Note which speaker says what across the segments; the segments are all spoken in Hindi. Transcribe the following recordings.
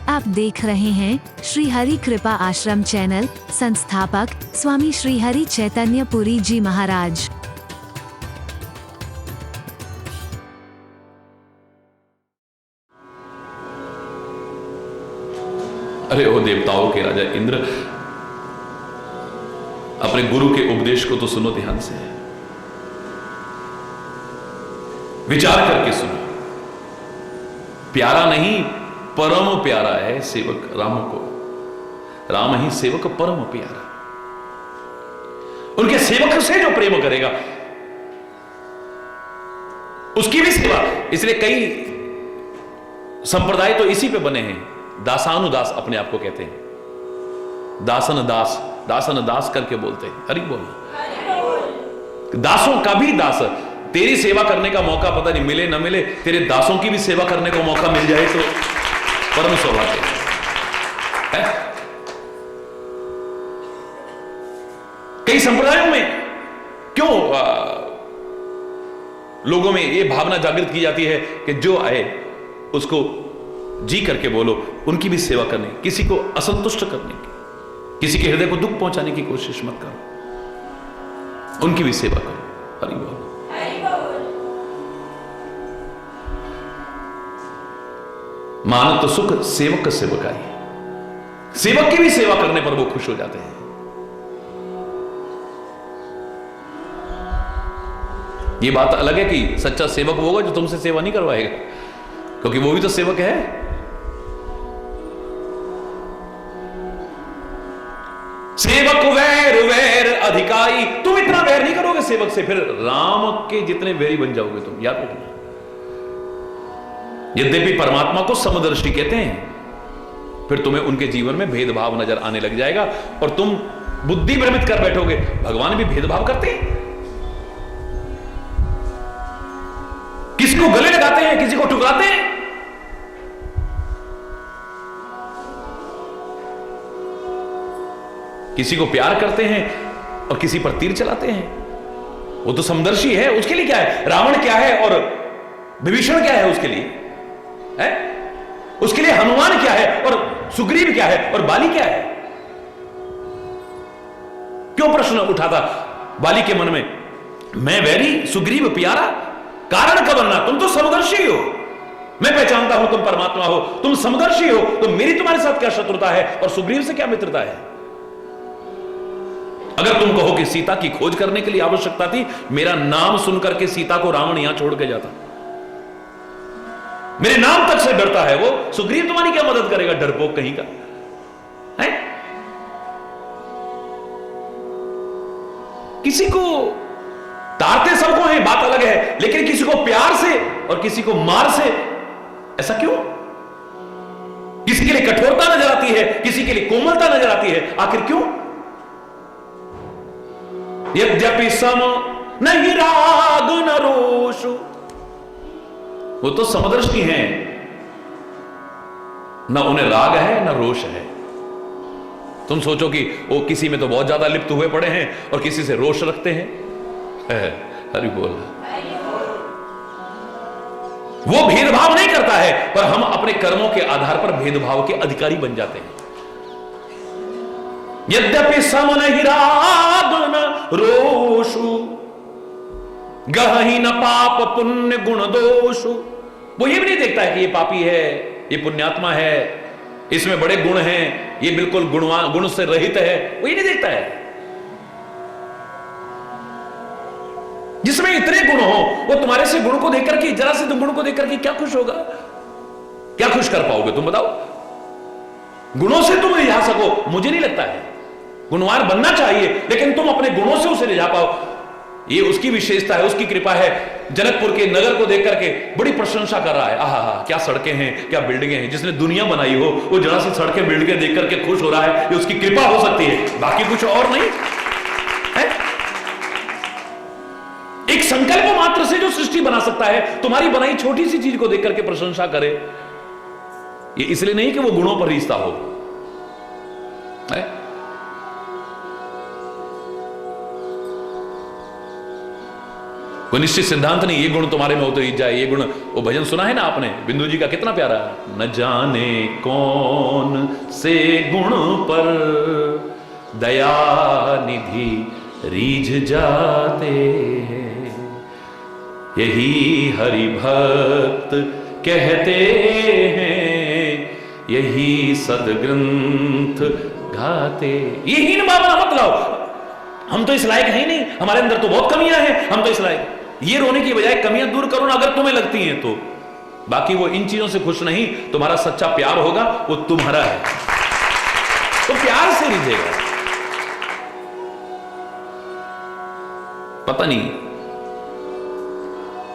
Speaker 1: आप देख रहे हैं श्री हरि कृपा आश्रम चैनल। संस्थापक स्वामी श्री हरि चैतन्य पुरी जी महाराज।
Speaker 2: अरे ओ देवताओं के राजा इंद्र, अपने गुरु के उपदेश को तो सुनो ध्यान से, विचार करके सुनो। प्यारा नहीं, परम प्यारा है सेवक राम को। राम ही सेवक परम प्यारा। उनके सेवक से जो प्रेम करेगा उसकी भी सेवा। इसलिए कई संप्रदाय तो इसी पे बने हैं। दासानुदास अपने आप को कहते हैं। दासन दास, दासन दास करके बोलते हैं। हरि बोल। दासों का भी दास। तेरी सेवा करने का मौका पता नहीं मिले ना मिले, तेरे दासों की भी सेवा करने का मौका मिल जाए तो परम सौभाग्य है। कई संप्रदायों में क्यों लोगों में यह भावना जागृत की जाती है कि जो आए उसको जी करके बोलो, उनकी भी सेवा करने, किसी को असंतुष्ट करने की, किसी के हृदय को दुख पहुंचाने की कोशिश मत करो, उनकी भी सेवा करो। हरि बोल। मानत तो सुख सेवक सेवकाई। सेवक की भी सेवा करने पर वो खुश हो जाते हैं। ये बात अलग है कि सच्चा सेवक वो होगा जो तुमसे सेवा नहीं करवाएगा, क्योंकि वो भी तो सेवक है। सेवक वैर वैर अधिकारी। तुम इतना वैर नहीं करोगे सेवक से, फिर राम के जितने वैरी बन जाओगे तुम, याद रखना। यद्यपि परमात्मा को समदर्शी कहते हैं, फिर तुम्हें उनके जीवन में भेदभाव नजर आने लग जाएगा और तुम बुद्धि भ्रमित कर बैठोगे। भगवान भी भेदभाव करते हैं, किसी को गले लगाते हैं, किसी को ठुकराते हैं। किसी को प्यार करते हैं और किसी पर तीर चलाते हैं। वो तो समदर्शी है। उसके लिए क्या है? रावण क्या है और विभीषण क्या है उसके लिए? है? उसके लिए हनुमान क्या है और सुग्रीव क्या है और बाली क्या है? क्यों प्रश्न उठाता बाली के मन में, मैं वैरी सुग्रीव प्यारा? कारण का बनना, तुम तो समदर्शी हो। मैं पहचानता हूं तुम परमात्मा हो, तुम समदर्शी हो, तो मेरी तुम्हारे साथ क्या शत्रुता है और सुग्रीव से क्या मित्रता है? अगर तुम कहो कि सीता की खोज करने के लिए आवश्यकता थी, मेरा नाम सुनकर के सीता को रावण यहां छोड़ के जाता। मेरे नाम तक से डरता है वो। सुग्रीव तुम्हारी क्या मदद करेगा? डरपोक कहीं का है। किसी को तारते सबको हैं, बात अलग है, लेकिन किसी को प्यार से और किसी को मार से, ऐसा क्यों? किसी के लिए कठोरता नजर आती है, किसी के लिए कोमलता नजर आती है, आखिर क्यों? यद्यपि सम नहीं राग न रोष। वो तो समदर्शी हैं, ना उन्हें राग है ना रोष है। तुम सोचो कि वो किसी में तो बहुत ज्यादा लिप्त हुए पड़े हैं और किसी से रोष रखते हैं। हरि बोल। वो भेदभाव नहीं करता है, पर हम अपने कर्मों के आधार पर भेदभाव के अधिकारी बन जाते हैं। यद्यपि सम नहीं राग न रोषु, गहि न पाप पुण्य गुण दोषु। वो ये भी नहीं देखता है कि ये पापी है, ये पुण्यात्मा है, इसमें बड़े गुण हैं, ये बिल्कुल गुण से रहित है। वो ये नहीं देखता है। जिसमें इतने गुण हो, वो तुम्हारे से गुण को देखकर के, जरा से तुम गुण को देखकर के क्या खुश होगा? क्या खुश कर पाओगे तुम बताओ? गुणों से तुम रिझा सको, मुझे नहीं लगता है। गुणवान बनना चाहिए, लेकिन तुम अपने गुणों से उसे रिझा पाओ, ये उसकी विशेषता है, उसकी कृपा है। जनकपुर के नगर को देख करके बड़ी प्रशंसा कर रहा है। आहा, क्या सड़कें हैं, क्या बिल्डिंगें हैं। जिसने दुनिया बनाई हो, वो जरा सी सड़कें बिल्डिंगें देख करके खुश हो रहा है, ये उसकी कृपा हो सकती है, बाकी कुछ और नहीं है। एक संकल्प मात्र से जो सृष्टि बना सकता है, तुम्हारी बनाई छोटी सी चीज को देख करके प्रशंसा करे, ये इसलिए नहीं कि वो गुणों पर रीझता हो। कोई निश्चित सिद्धांत नहीं, ये गुण तुम्हारे में उतर जाए, ये गुण। वो भजन सुना है ना आपने बिंदु जी का, कितना प्यारा। न जाने कौन से गुण पर दया निधि रीझ जाते हैं, यही हरि भक्त कहते हैं, यही सदग्रंथ गाते। ये हीन भावना मत लाओ, हम तो इस लायक है ही नहीं, हमारे अंदर तो बहुत कमियां हैं, हम तो इस लायक। ये रोने की बजाय कमियां दूर करो ना, अगर तुम्हें लगती हैं तो। बाकी वो इन चीजों से खुश नहीं, तुम्हारा सच्चा प्यार होगा, वो तुम्हारा है, तो प्यार से रिझेगा। पता नहीं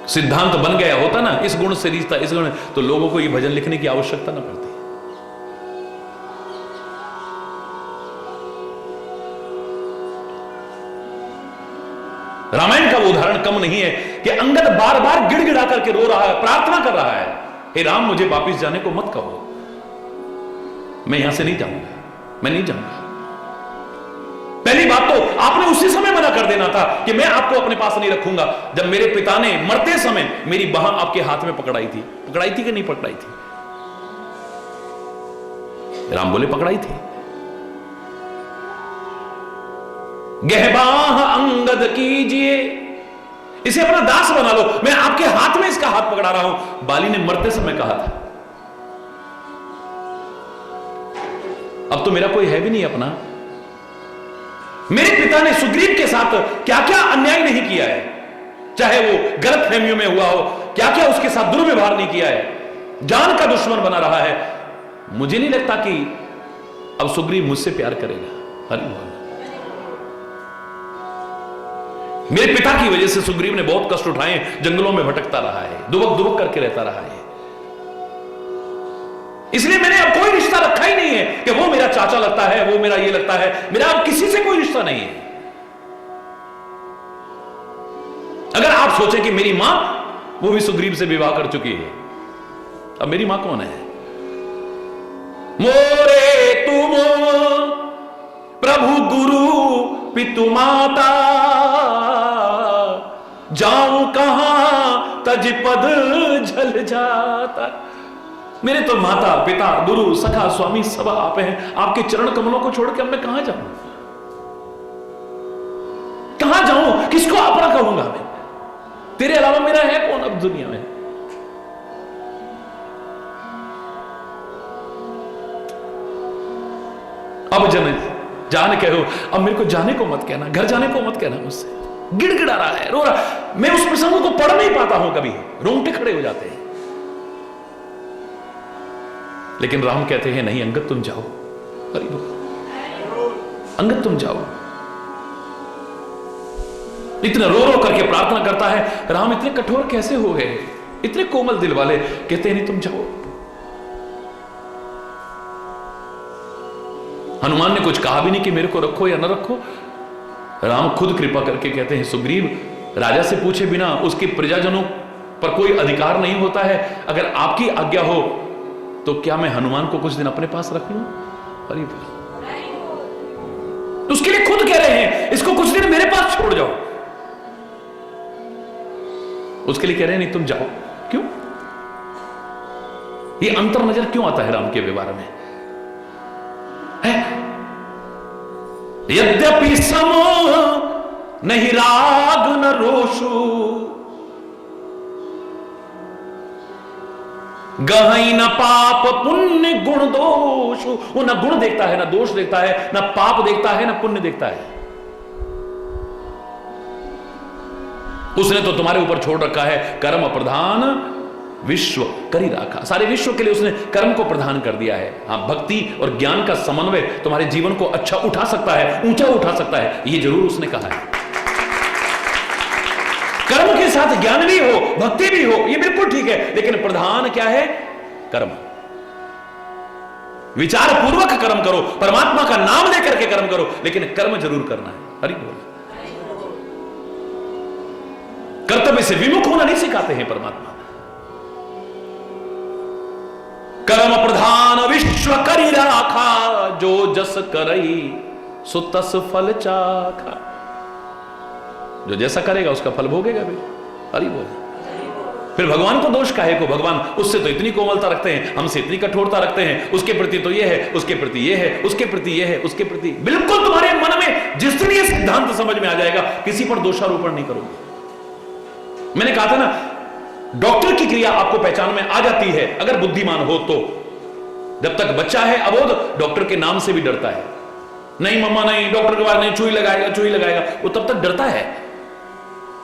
Speaker 2: सिद्धांत बन गया होता ना, इस गुण से रिश्ता, इस गुण, तो लोगों को ये भजन लिखने की आवश्यकता ना पड़ती। रामायण का वो उदाहरण कम नहीं है कि अंगद बार बार गिड़गिड़ा करके रो रहा है, प्रार्थना कर रहा है, हे राम मुझे वापिस जाने को मत कहो, मैं यहां से नहीं जाऊंगा, मैं नहीं जाऊंगा। पहली बात तो आपने उसी समय मना कर देना था कि मैं आपको अपने पास नहीं रखूंगा, जब मेरे पिता ने मरते समय मेरी बाह आपके हाथ में पकड़ाई थी। पकड़ाई थी कि नहीं पकड़ाई थी? राम बोले पकड़ाई थी। गहबाह अंगद कीजिए, इसे अपना दास बना लो, मैं आपके हाथ में इसका हाथ पकड़ा रहा हूं, बाली ने मरते समय कहा था। अब तो मेरा कोई है भी नहीं अपना। मेरे पिता ने सुग्रीव के साथ क्या क्या अन्याय नहीं किया है, चाहे वो गलत फहमियों में हुआ हो, क्या क्या उसके साथ दुर्व्यवहार नहीं किया है, जान का दुश्मन बना रहा है। मुझे नहीं लगता कि अब सुग्रीव मुझसे प्यार करेगा। हरि बोल। मेरे पिता की वजह से सुग्रीव ने बहुत कष्ट उठाए, जंगलों में भटकता रहा है, दुबक दुबक करके रहता रहा है, इसलिए मैंने अब कोई रिश्ता रखा ही नहीं है कि वो मेरा चाचा लगता है, वो मेरा ये लगता है, मेरा अब किसी से कोई रिश्ता नहीं है। अगर आप सोचें कि मेरी मां, वो भी सुग्रीव से विवाह कर चुकी है, अब मेरी मां कौन है? मोरे तुम प्रभु गुरु पितु माता, जाऊं कहां तज पद झल जाता। मेरे तो माता पिता गुरु सखा स्वामी सब आप हैं, आपके चरण कमलों को छोड़ के अब मैं कहां जाऊं, कहां जाऊं, किसको अपना कहूंगा मैं? तेरे अलावा मेरा है कौन अब दुनिया में? अब जाने कहो, अब मेरे को जाने को मत कहना, घर जाने को मत कहना मुझसे। गिड़गिड़ा रहा है, रो रहा। मैं उस प्रसंग को पढ़ नहीं पाता हूं, कभी रोंगटे खड़े हो जाते हैं। लेकिन राम कहते हैं नहीं अंगद तुम जाओ, हरि बोल, अंगद तुम जाओ। इतना रो रो करके प्रार्थना करता है। राम इतने कठोर कैसे हो गए, इतने कोमल दिल वाले, कहते हैं नहीं तुम जाओ। हनुमान ने कुछ कहा भी नहीं कि मेरे को रखो या न रखो। राम खुद कृपा करके कहते हैं सुग्रीव, राजा से पूछे बिना उसके प्रजाजनों पर कोई अधिकार नहीं होता है, अगर आपकी आज्ञा हो तो क्या मैं हनुमान को कुछ दिन अपने पास रख लूं? अरे तो उसके लिए खुद कह रहे हैं इसको कुछ दिन मेरे पास छोड़ जाओ, उसके लिए कह रहे हैं नहीं तुम जाओ। क्यों? ये अंतर नजर क्यों आता है राम के व्यवहार में? है यद्यपि सम नहीं राग न रोषु, गहई न पाप पुण्य गुण दोष। वो न गुण देखता है, न दोष देखता है, न पाप देखता है, न पुण्य देखता है। उसने तो तुम्हारे ऊपर छोड़ रखा है कर्म प्रधान विश्व करी राखा। सारे विश्व के लिए उसने कर्म को प्रधान कर दिया है। हाँ, भक्ति और ज्ञान का समन्वय तुम्हारे जीवन को अच्छा उठा सकता है, ऊंचा उठा सकता है, ये जरूर उसने कहा है। कर्म के साथ ज्ञान भी हो, भक्ति भी हो, ये बिल्कुल ठीक है, लेकिन प्रधान क्या है? कर्म। विचार पूर्वक कर्म करो, परमात्मा का नाम लेकर के कर्म करो, लेकिन कर्म जरूर करना है। हरि बोल। कर्तव्य से विमुख होना नहीं सिखाते हैं परमात्मा। कर्म प्रधान विश्व करी राखा, जो जस करई सो तस फल चाखा। जो जैसा करेगा उसका फल भोगेगा भी। अरे बोल, फिर भगवान को दोष काहे को? भगवान उससे तो इतनी कोमलता रखते हैं, हमसे इतनी कठोरता रखते हैं, उसके प्रति तो ये है, उसके प्रति ये है, उसके प्रति ये है, उसके प्रति। बिल्कुल तुम्हारे मन में जिस दिन ये सिद्धांत समझ में आ जाएगा, किसी पर दोषारोपण नहीं करोगे। मैंने कहा था ना, डॉक्टर की क्रिया आपको पहचान में आ जाती है अगर बुद्धिमान हो तो। जब तक बच्चा है अबोध, डॉक्टर के नाम से भी डरता है। नहीं मम्मा नहीं, डॉक्टर के बाद नहीं, चुई लगाएगा चुई लगाएगा, वो तब तक डरता है,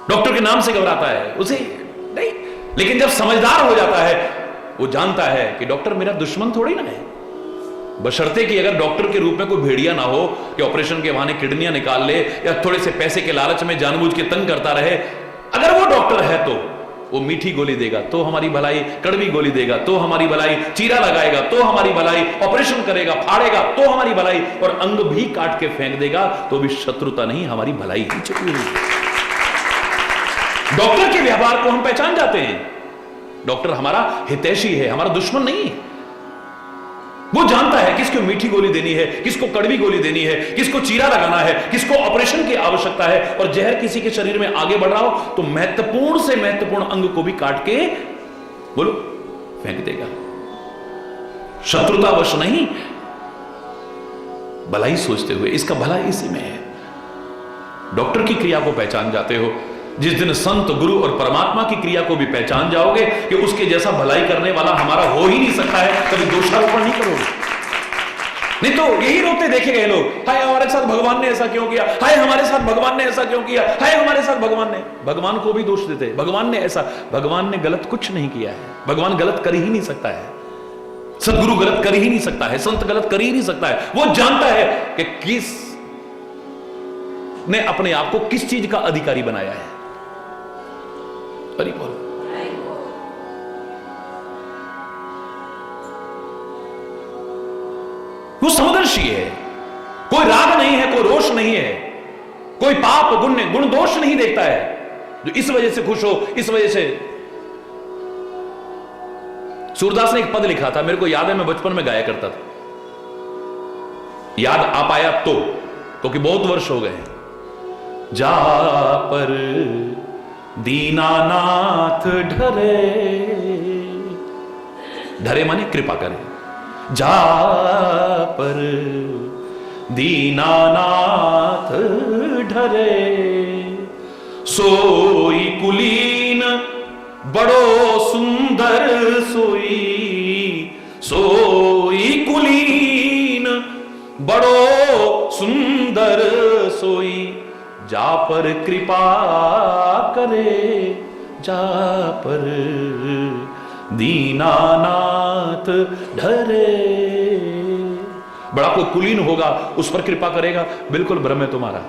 Speaker 2: डॉक्टर के नाम से घबराता है, उसे नहीं। लेकिन जब समझदार हो जाता है, वो जानता है कि डॉक्टर मेरा दुश्मन थोड़ी ना है, बशर्ते कि अगर डॉक्टर के रूप में कोई भेड़िया ना हो कि ऑपरेशन के बहाने किडनियां निकाल ले या थोड़े से पैसे के लालच में जानबूझ के तंग करता रहे। अगर वो डॉक्टर है तो वो मीठी गोली देगा तो हमारी भलाई, कड़वी गोली देगा तो हमारी भलाई, चीरा लगाएगा तो हमारी भलाई, ऑपरेशन करेगा, फाड़ेगा तो हमारी भलाई, और अंग भी काट के फेंक देगा तो भी शत्रुता नहीं, हमारी भलाई ही छुपी हुई है। डॉक्टर के व्यवहार को हम पहचान जाते हैं। डॉक्टर हमारा हितैषी है, हमारा दुश्मन नहीं है। वो जानता है किसको मीठी गोली देनी है, किसको कड़वी गोली देनी है, किसको चीरा लगाना है, किसको ऑपरेशन की आवश्यकता है। और जहर किसी के शरीर में आगे बढ़ रहा हो तो महत्वपूर्ण से महत्वपूर्ण अंग को भी काट के बोलो फेंक देगा। शत्रुतावश नहीं, भलाई सोचते हुए। इसका भला इसी में है। डॉक्टर की क्रिया को पहचान जाते हो, जिस दिन संत, गुरु और परमात्मा की क्रिया को भी पहचान जाओगे कि उसके जैसा भलाई करने वाला हमारा हो ही नहीं सकता है, कभी दोषारोपण नहीं करोगे। नहीं तो यही रोते देखे गए लोग, हाय हमारे साथ भगवान ने ऐसा क्यों किया, हाय हमारे साथ भगवान ने ऐसा क्यों किया, हाय हमारे साथ भगवान ने। भगवान को भी दोष देते, भगवान ने ऐसा। भगवान ने गलत कुछ नहीं किया है, भगवान गलत कर ही नहीं सकता है, सदगुरु गलत कर ही नहीं सकता है, संत गलत कर ही नहीं सकता है। वो जानता है कि किस ने अपने आप को किस चीज का अधिकारी बनाया है। बोलो, वो समदर्शी है, कोई राग नहीं है, कोई रोष नहीं है, कोई पाप गुण दोष नहीं देखता है, जो इस वजह से खुश हो, इस वजह से। सूरदास ने एक पद लिखा था, मेरे को याद है, मैं बचपन में गाया करता था, याद आ पाया तो, क्योंकि बहुत वर्ष हो गए हैं। जा पर दीनानाथ ढरे, ढरे माने कृपा करे, जा पर दीनानाथ ढरे, सोई कुलीन बड़ो सुंदर सोई, सोई कुलीन बड़ो सुंदर सोई, जा पर कृपा करे, जा पर दीनानाथ ढरे। बड़ा कोई कुलीन होगा उस पर कृपा करेगा, बिल्कुल भ्रम है तुम्हारा।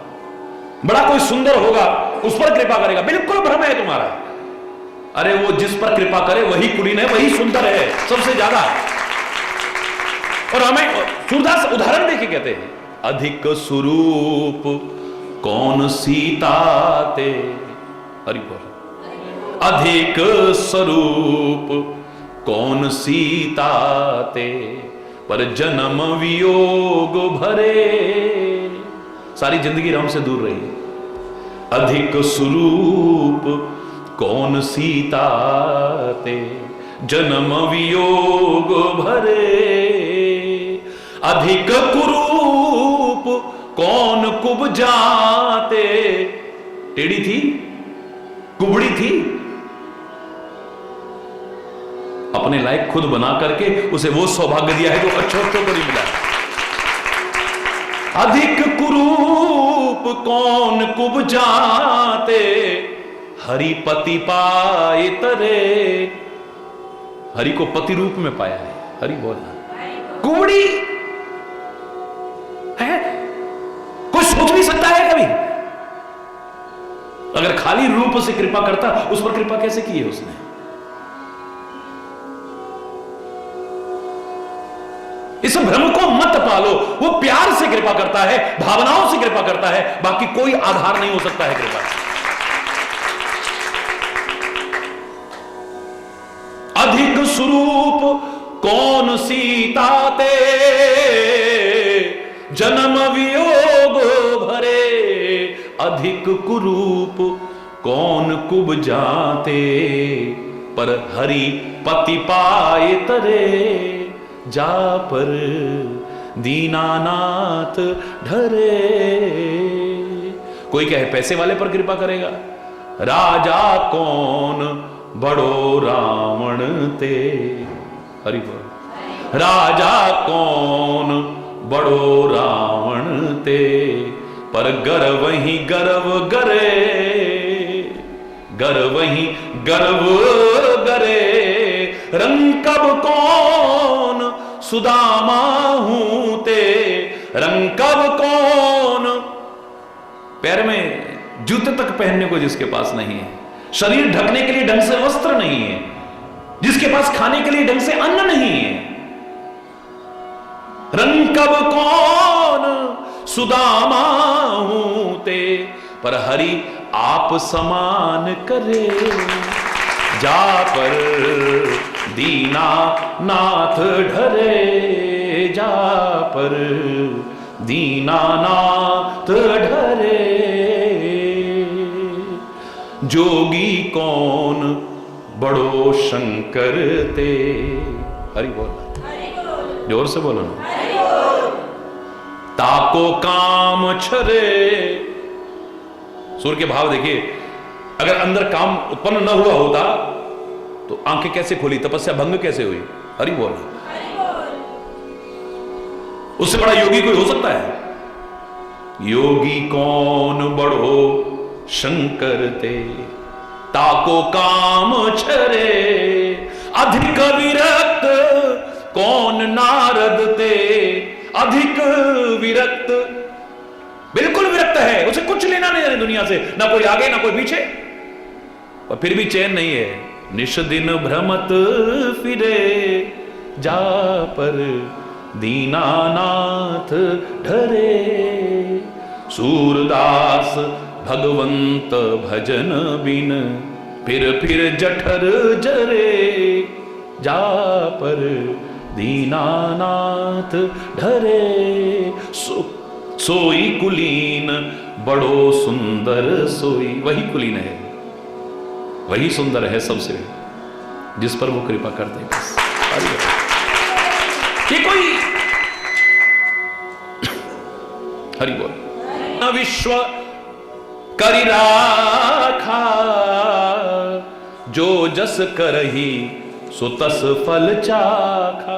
Speaker 2: बड़ा कोई सुंदर होगा उस पर कृपा करेगा, बिल्कुल भ्रम है तुम्हारा। अरे वो जिस पर कृपा करे वही कुलीन है, वही सुंदर है सबसे ज्यादा। और हमें सूरदास उदाहरण देके कहते हैं, अधिक स्वरूप कौन सीता ते, हरि बोल, अधिक स्वरूप कौन सीता ते, पर जन्म वियोग भरे। सारी जिंदगी राम से दूर रही। अधिक स्वरूप कौन सीता ते, जन्म वियोग भरे, अधिक कुरूप कौन कुब जाते। टेढ़ी थी, कुबड़ी थी, अपने लायक खुद बना करके उसे वो सौभाग्य दिया है जो अच्छों को नहीं मिला। अधिक कुरूप कौन कुब जाते, हरिपति पाए तरे। हरि को पति रूप में पाया है, हरि बोलना। कुबड़ी है, कोई सोच नहीं सकता है कभी। अगर खाली रूप से कृपा करता, उस पर कृपा कैसे की है उसने। इस भ्रम को मत पालो, वो प्यार से कृपा करता है, भावनाओं से कृपा करता है, बाकी कोई आधार नहीं हो सकता है कृपा। अधिक स्वरूप कौन सीता ते, जन्म वियोग भरे, अधिक कुरूप कौन कुब जाते, पर हरि पति पाए तरे, जा पर दीनानाथ ढरे। कोई कहे पैसे वाले पर कृपा करेगा, राजा कौन बड़ो रावण ते, हरि बोल। राजा कौन बड़ो रावण ते, पर गर्व ही गर्व गरे, गर्व ही गर्व गरे। रंग कब कौन सुदामा हूं ते, रंग कब कौन। पैर में जूते तक पहनने को जिसके पास नहीं है, शरीर ढकने के लिए ढंग से वस्त्र नहीं है, जिसके पास खाने के लिए ढंग से अन्न नहीं है, रंग कब कौन सुदामा हूं ते, पर हरि आप समान करे, जा पर दीना नाथ ढरे, जा पर दीना नाथ ढरे। जोगी कौन बड़ो शंकर ते, हरि बोल, जोर से बोलो ना। ताको काम छरे, सूर्य के भाव देखिए, अगर अंदर काम उत्पन्न न हुआ होता तो आंखें कैसे खोली, तपस्या भंग कैसे हुई, हरि बोल। उससे बड़ा योगी कोई हो सकता है? योगी कौन बड़ो शंकर ते, ताको काम छरे, अधिक विरक्त कौन नारद ते, अधिक विरक्त, बिल्कुल विरक्त है, उसे कुछ लेना नहीं है दुनिया से, ना कोई आगे ना कोई पीछे, और फिर भी चैन नहीं है। निश दिन भ्रमत फिरे, जा पर दीनानाथ ढरे। सूरदास भगवंत भजन बिन, फिर जठर जरे, जा पर दीनानाथ ढरे। सोई कुलीन बड़ो सुंदर सोई, वही कुलीन है, वही सुंदर है सबसे, जिस पर वो कृपा करते बस। ये कोई हरि बोल। विश्व करि राखा, जो जस करही सो तस फल चाखा।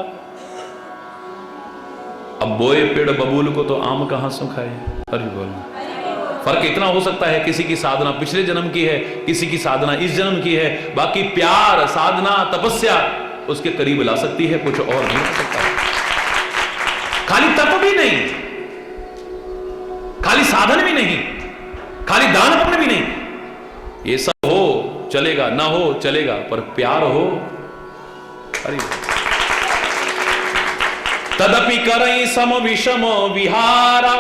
Speaker 2: अब बोए पेड़ बबूल को तो आम कहां सुखाए, हरि बोल। फर्क इतना हो सकता है, किसी की साधना पिछले जन्म की है, किसी की साधना इस जन्म की है, बाकी प्यार, साधना, तपस्या उसके करीब ला सकती है, कुछ और नहीं हो सकता। खाली तप भी नहीं, खाली साधन भी नहीं, खाली दान पुण्य भी नहीं, ये सब हो चलेगा, ना हो चलेगा, पर प्यार हो, हरि बोल। तदपि करई सम विषम विहारा,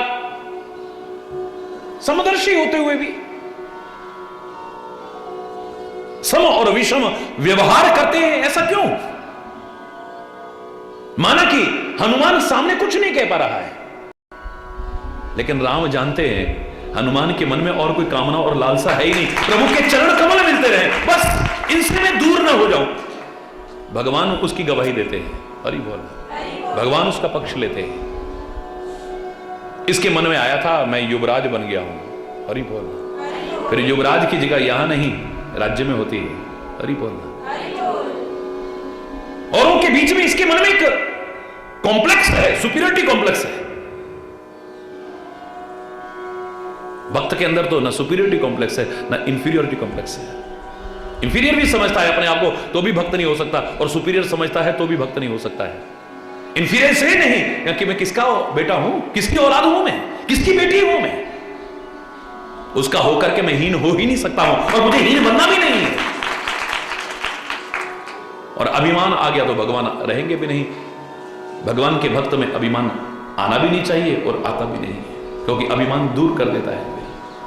Speaker 2: समदर्शी होते हुए भी सम और विषम व्यवहार करते हैं, ऐसा क्यों? माना कि हनुमान सामने कुछ नहीं कह पा रहा है, लेकिन राम जानते हैं हनुमान के मन में और कोई कामना और लालसा है ही नहीं, प्रभु के चरण कमल मिलते रहे, बस इनसे मैं दूर ना हो जाऊं। भगवान उसकी गवाही देते हैं, हरि बोल। भगवान उसका पक्ष लेते हैं। इसके मन में आया था मैं युवराज बन गया हूं, हरि बोल। फिर युवराज की जगह यहां नहीं राज्य में होती है, हरि बोल। और उनके बीच में इसके मन में एक कॉम्प्लेक्स है, सुपीरियरिटी कॉम्प्लेक्स है। भक्त के अंदर तो ना सुपीरियरिटी कॉम्प्लेक्स है, ना इंफीरियरिटी कॉम्प्लेक्स है। इंफीरियर भी समझता है अपने आप को तो भी भक्त नहीं हो सकता, और सुपीरियर समझता है तो भी भक्त नहीं हो सकता है। इंफीरियर से नहीं कि मैं किसका बेटा हूं, किसकी औलाद हूं, मैं किसकी बेटी हूं, मैं उसका होकर के मैं हीन हो ही नहीं सकता हूं, और मुझे हीन बनना भी नहीं है। और अभिमान आ गया तो भगवान रहेंगे भी नहीं। भगवान के भक्त में अभिमान आना भी नहीं चाहिए और आता भी नहीं, क्योंकि अभिमान दूर कर देता है।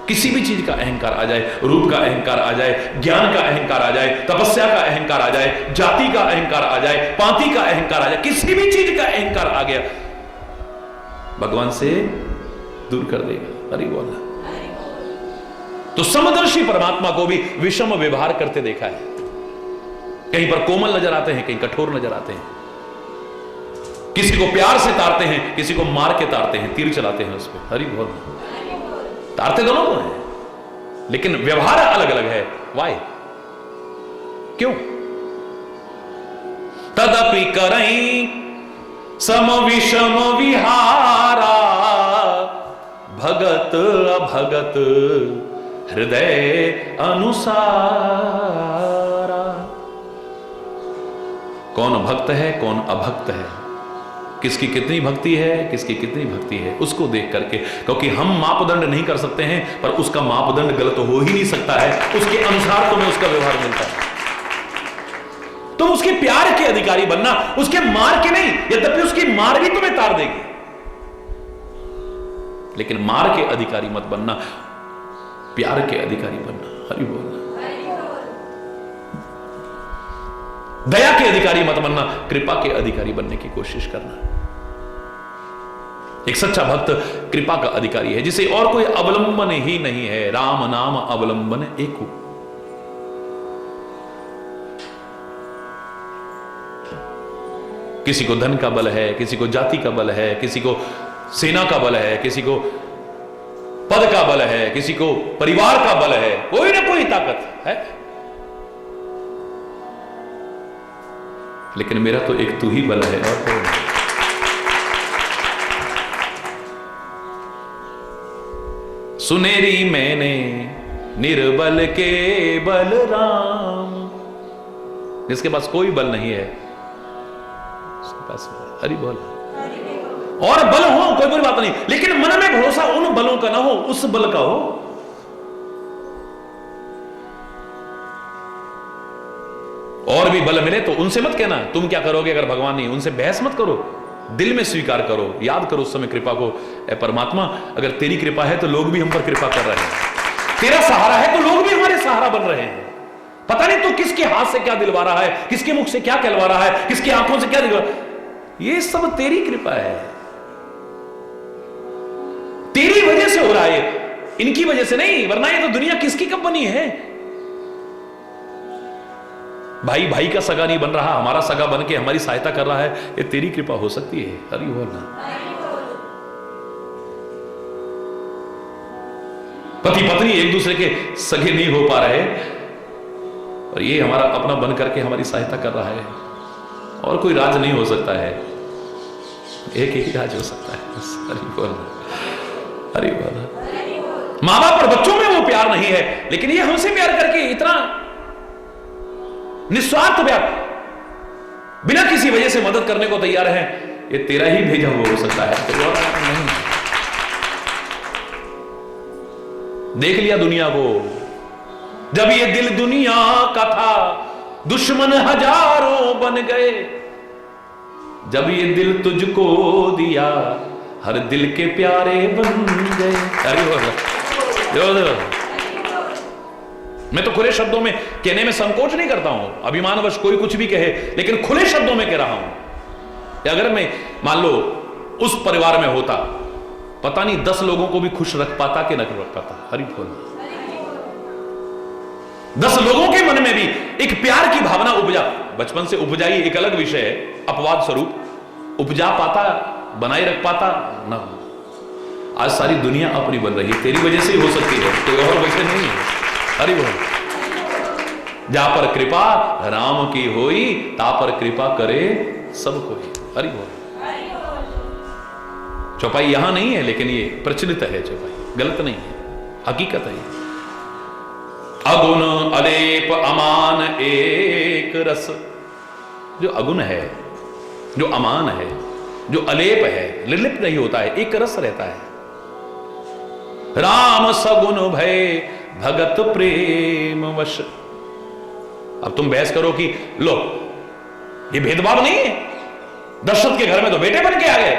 Speaker 2: किसी भी चीज का अहंकार आ जाए, रूप का अहंकार आ जाए, ज्ञान का अहंकार आ जाए, तपस्या का अहंकार आ जाए, जाति का अहंकार आ जाए, पांति का अहंकार आ जाए, किसी भी चीज का अहंकार आ गया, भगवान से दूर कर देगा, हरि बोल। तो समदर्शी परमात्मा को भी विषम व्यवहार करते देखा है। कहीं पर कोमल नजर आते हैं, कहीं कठोर नजर आते हैं। किसी को प्यार से तारते हैं, किसी को मार के तारते हैं, तीर चलाते हैं उस पर। हरि बोल। तारते दोनों को हैं, लेकिन व्यवहार अलग अलग है। वाई? क्यों? तदपि करई सम विषम विहारा, भगत अभगत हृदय अनुसारा। कौन भक्त है, कौन अभक्त है, किसकी कितनी भक्ति है, किसकी कितनी भक्ति है, उसको देख करके, क्योंकि हम मापदंड नहीं कर सकते हैं, पर उसका मापदंड गलत हो ही नहीं सकता है। उसके अनुसार तुम्हें उसका व्यवहार मिलता है। तुम उसके प्यार के अधिकारी बनना, उसके मार के नहीं। यद्यपि उसकी मार भी तुम्हें तार देगी, लेकिन मार के अधिकारी मत बनना, प्यार के अधिकारी बनना। हरि बोल। दया के अधिकारी मत बनना, कृपा के अधिकारी बनने की कोशिश करना। एक सच्चा भक्त कृपा का अधिकारी है, जिसे और कोई अवलंबन ही नहीं है। राम नाम अवलंबन एको। किसी को धन का बल है, किसी को जाति का बल है, किसी को सेना का बल है, किसी को पद का बल है, किसी को परिवार का बल है, कोई ना कोई ताकत है। लेकिन मेरा तो एक तू ही बल है और कोई नहीं। सुनेरी मैंने निर्बल के बलराम, जिसके पास कोई बल नहीं है उसके पास हरि बोल। और बल हो कोई बुरी बात नहीं, लेकिन मन में भरोसा उन बलों का ना हो, उस बल का हो। और भी बल मिले तो उनसे मत कहना तुम क्या करोगे अगर भगवान नहीं। उनसे बहस मत करो, दिल में स्वीकार करो, याद करो उस समय कृपा को। ए परमात्मा, अगर तेरी कृपा है तो लोग भी हम पर कृपा कर रहे हैं, तेरा सहारा है तो लोग भी हमारे सहारा बन रहे हैं। पता नहीं तो किसके हाथ से क्या दिलवा रहा है, किसके मुख से क्या कहलवा रहा है, किसकी आंखों से क्या दिलवा, ये सब तेरी कृपा है, तेरी वजह से हो रहा है, इनकी वजह से नहीं। वरना ये तो दुनिया किसकी कब बनी है। भाई भाई का सगा नहीं बन रहा, हमारा सगा बन के हमारी सहायता कर रहा है, ये तेरी कृपा हो सकती है। हरि बोल ना। पति पत्नी एक दूसरे के सगे नहीं हो पा रहे और ये हमारा अपना बन करके हमारी सहायता कर रहा है। और कोई राज नहीं हो सकता है, एक ही राज हो सकता है बस। हरि बोल, हरि बोल। माँ बाप और बच्चों में वो प्यार नहीं है, लेकिन ये हमसे प्यार करके इतना निस्वार्थ प्यार, बिना किसी वजह से मदद करने को तैयार है, ये तेरा ही भेजा हुआ हो सकता है, तो और नहीं। देख लिया दुनिया को, जब ये दिल दुनिया का था दुश्मन हजारों बन गए, जब ये दिल तुझको दिया हर दिल के प्यारे बन गए। अरे मैं तो खुले शब्दों में कहने में संकोच नहीं करता हूं, अभिमानवश कोई कुछ भी कहे, लेकिन खुले शब्दों में कह रहा हूं कि अगर मैं मान लो उस परिवार में होता, पता नहीं 10 लोगों को भी खुश रख पाता कि न रख पाता। हरि बोल। 10 लोगों के मन में भी एक प्यार की भावना उपजा, बचपन से उपजाई एक अलग विषय है, अपवाद स्वरूप उपजा पाता, बनाए रख पाता ना। आज सारी दुनिया अपनी बन रही है, तेरी वजह से ही हो सकती है, कोई और वजह नहीं है। हरि बोल। जा पर कृपा राम की होई, ता पर कृपा करे सब कोई। हरि बोल। चौपाई यहां नहीं है, लेकिन ये प्रचलित है चौपाई, गलत नहीं है, हकीकत है। अगुण अलेप अमान एक रस, जो अगुण है, जो अमान है, जो अलेप है, निर्लिप्त नहीं होता है, एक रस रहता है। राम सगुण भय भगत प्रेम वश। अब तुम बहस करो कि लो ये भेदभाव नहीं है, दशरथ के घर में तो बेटे बन के आ गए,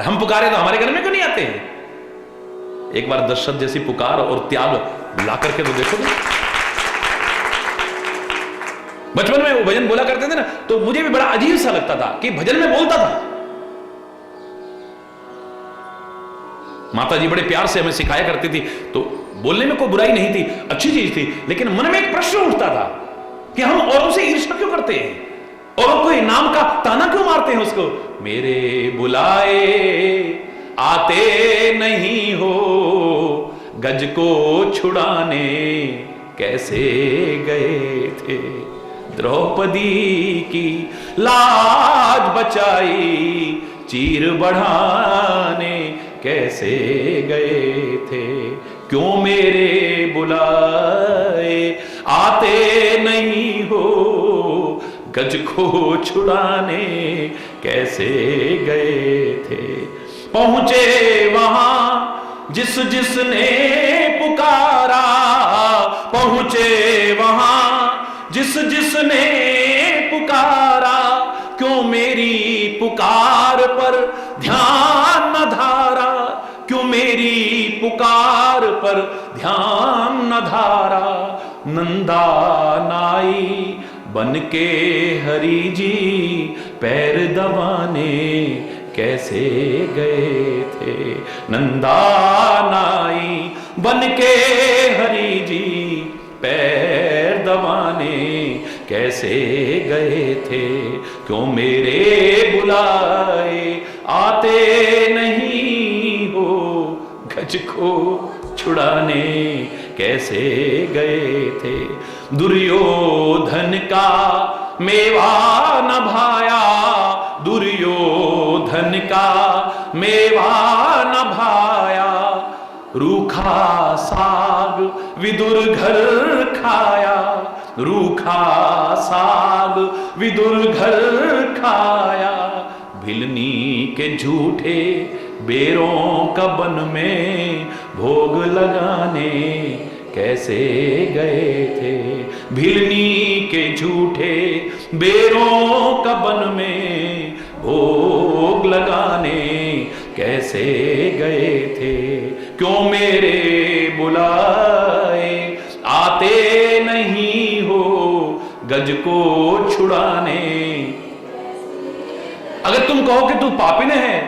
Speaker 2: हम पुकारे तो हमारे घर में क्यों नहीं आते हैं। एक बार दशरथ जैसी पुकार और त्याग ला करके तो देखो। बचपन में वो भजन बोला करते थे ना, तो मुझे भी बड़ा अजीब सा लगता था कि भजन में बोलता था, माता जी बड़े प्यार से हमें सिखाया करती थी, तो बोलने में कोई बुराई नहीं थी, अच्छी चीज थी, लेकिन मन में एक प्रश्न उठता था कि हम औरों से ईर्ष्या क्यों करते हैं, औरों को इनाम का ताना क्यों मारते हैं उसको। मेरे बुलाए आते नहीं हो, गज को छुड़ाने कैसे गए थे, द्रौपदी की लाज बचाई चीर बढ़ाने कैसे गए थे, क्यों मेरे बुलाए आते नहीं हो, गज को छुड़ाने कैसे गए थे। पहुंचे वहां जिस जिसने पुकारा, पहुंचे वहां जिस जिसने पुकारा, क्यों मेरी पुकार पर ध्यान न धारा, क्यों मेरी पुकार पर ध्यान न धारा। नंदा नाई बन के हरि जी पैर दबाने कैसे गए थे, नंदा नाई बन के हरि जी पैर दबाने कैसे गए थे, क्यों मेरे बुलाए आते नहीं हो, गज को छुड़ाने कैसे गए थे। दुर्योधन का मेवा न भाया, दुर्योधन का मेवा न भाया, रूखा साग विदुर घर खाया, रूखा साग विदुर घर खाया, भिलनी के झूठे बेरों का बन में भोग लगाने कैसे गए थे, भिलनी के झूठे बेरों का बन में भोग लगाने कैसे गए थे, क्यों मेरे बुलाए आते नहीं हो, गज को छुड़ाने। अगर तुम कहो कि तू पापिन है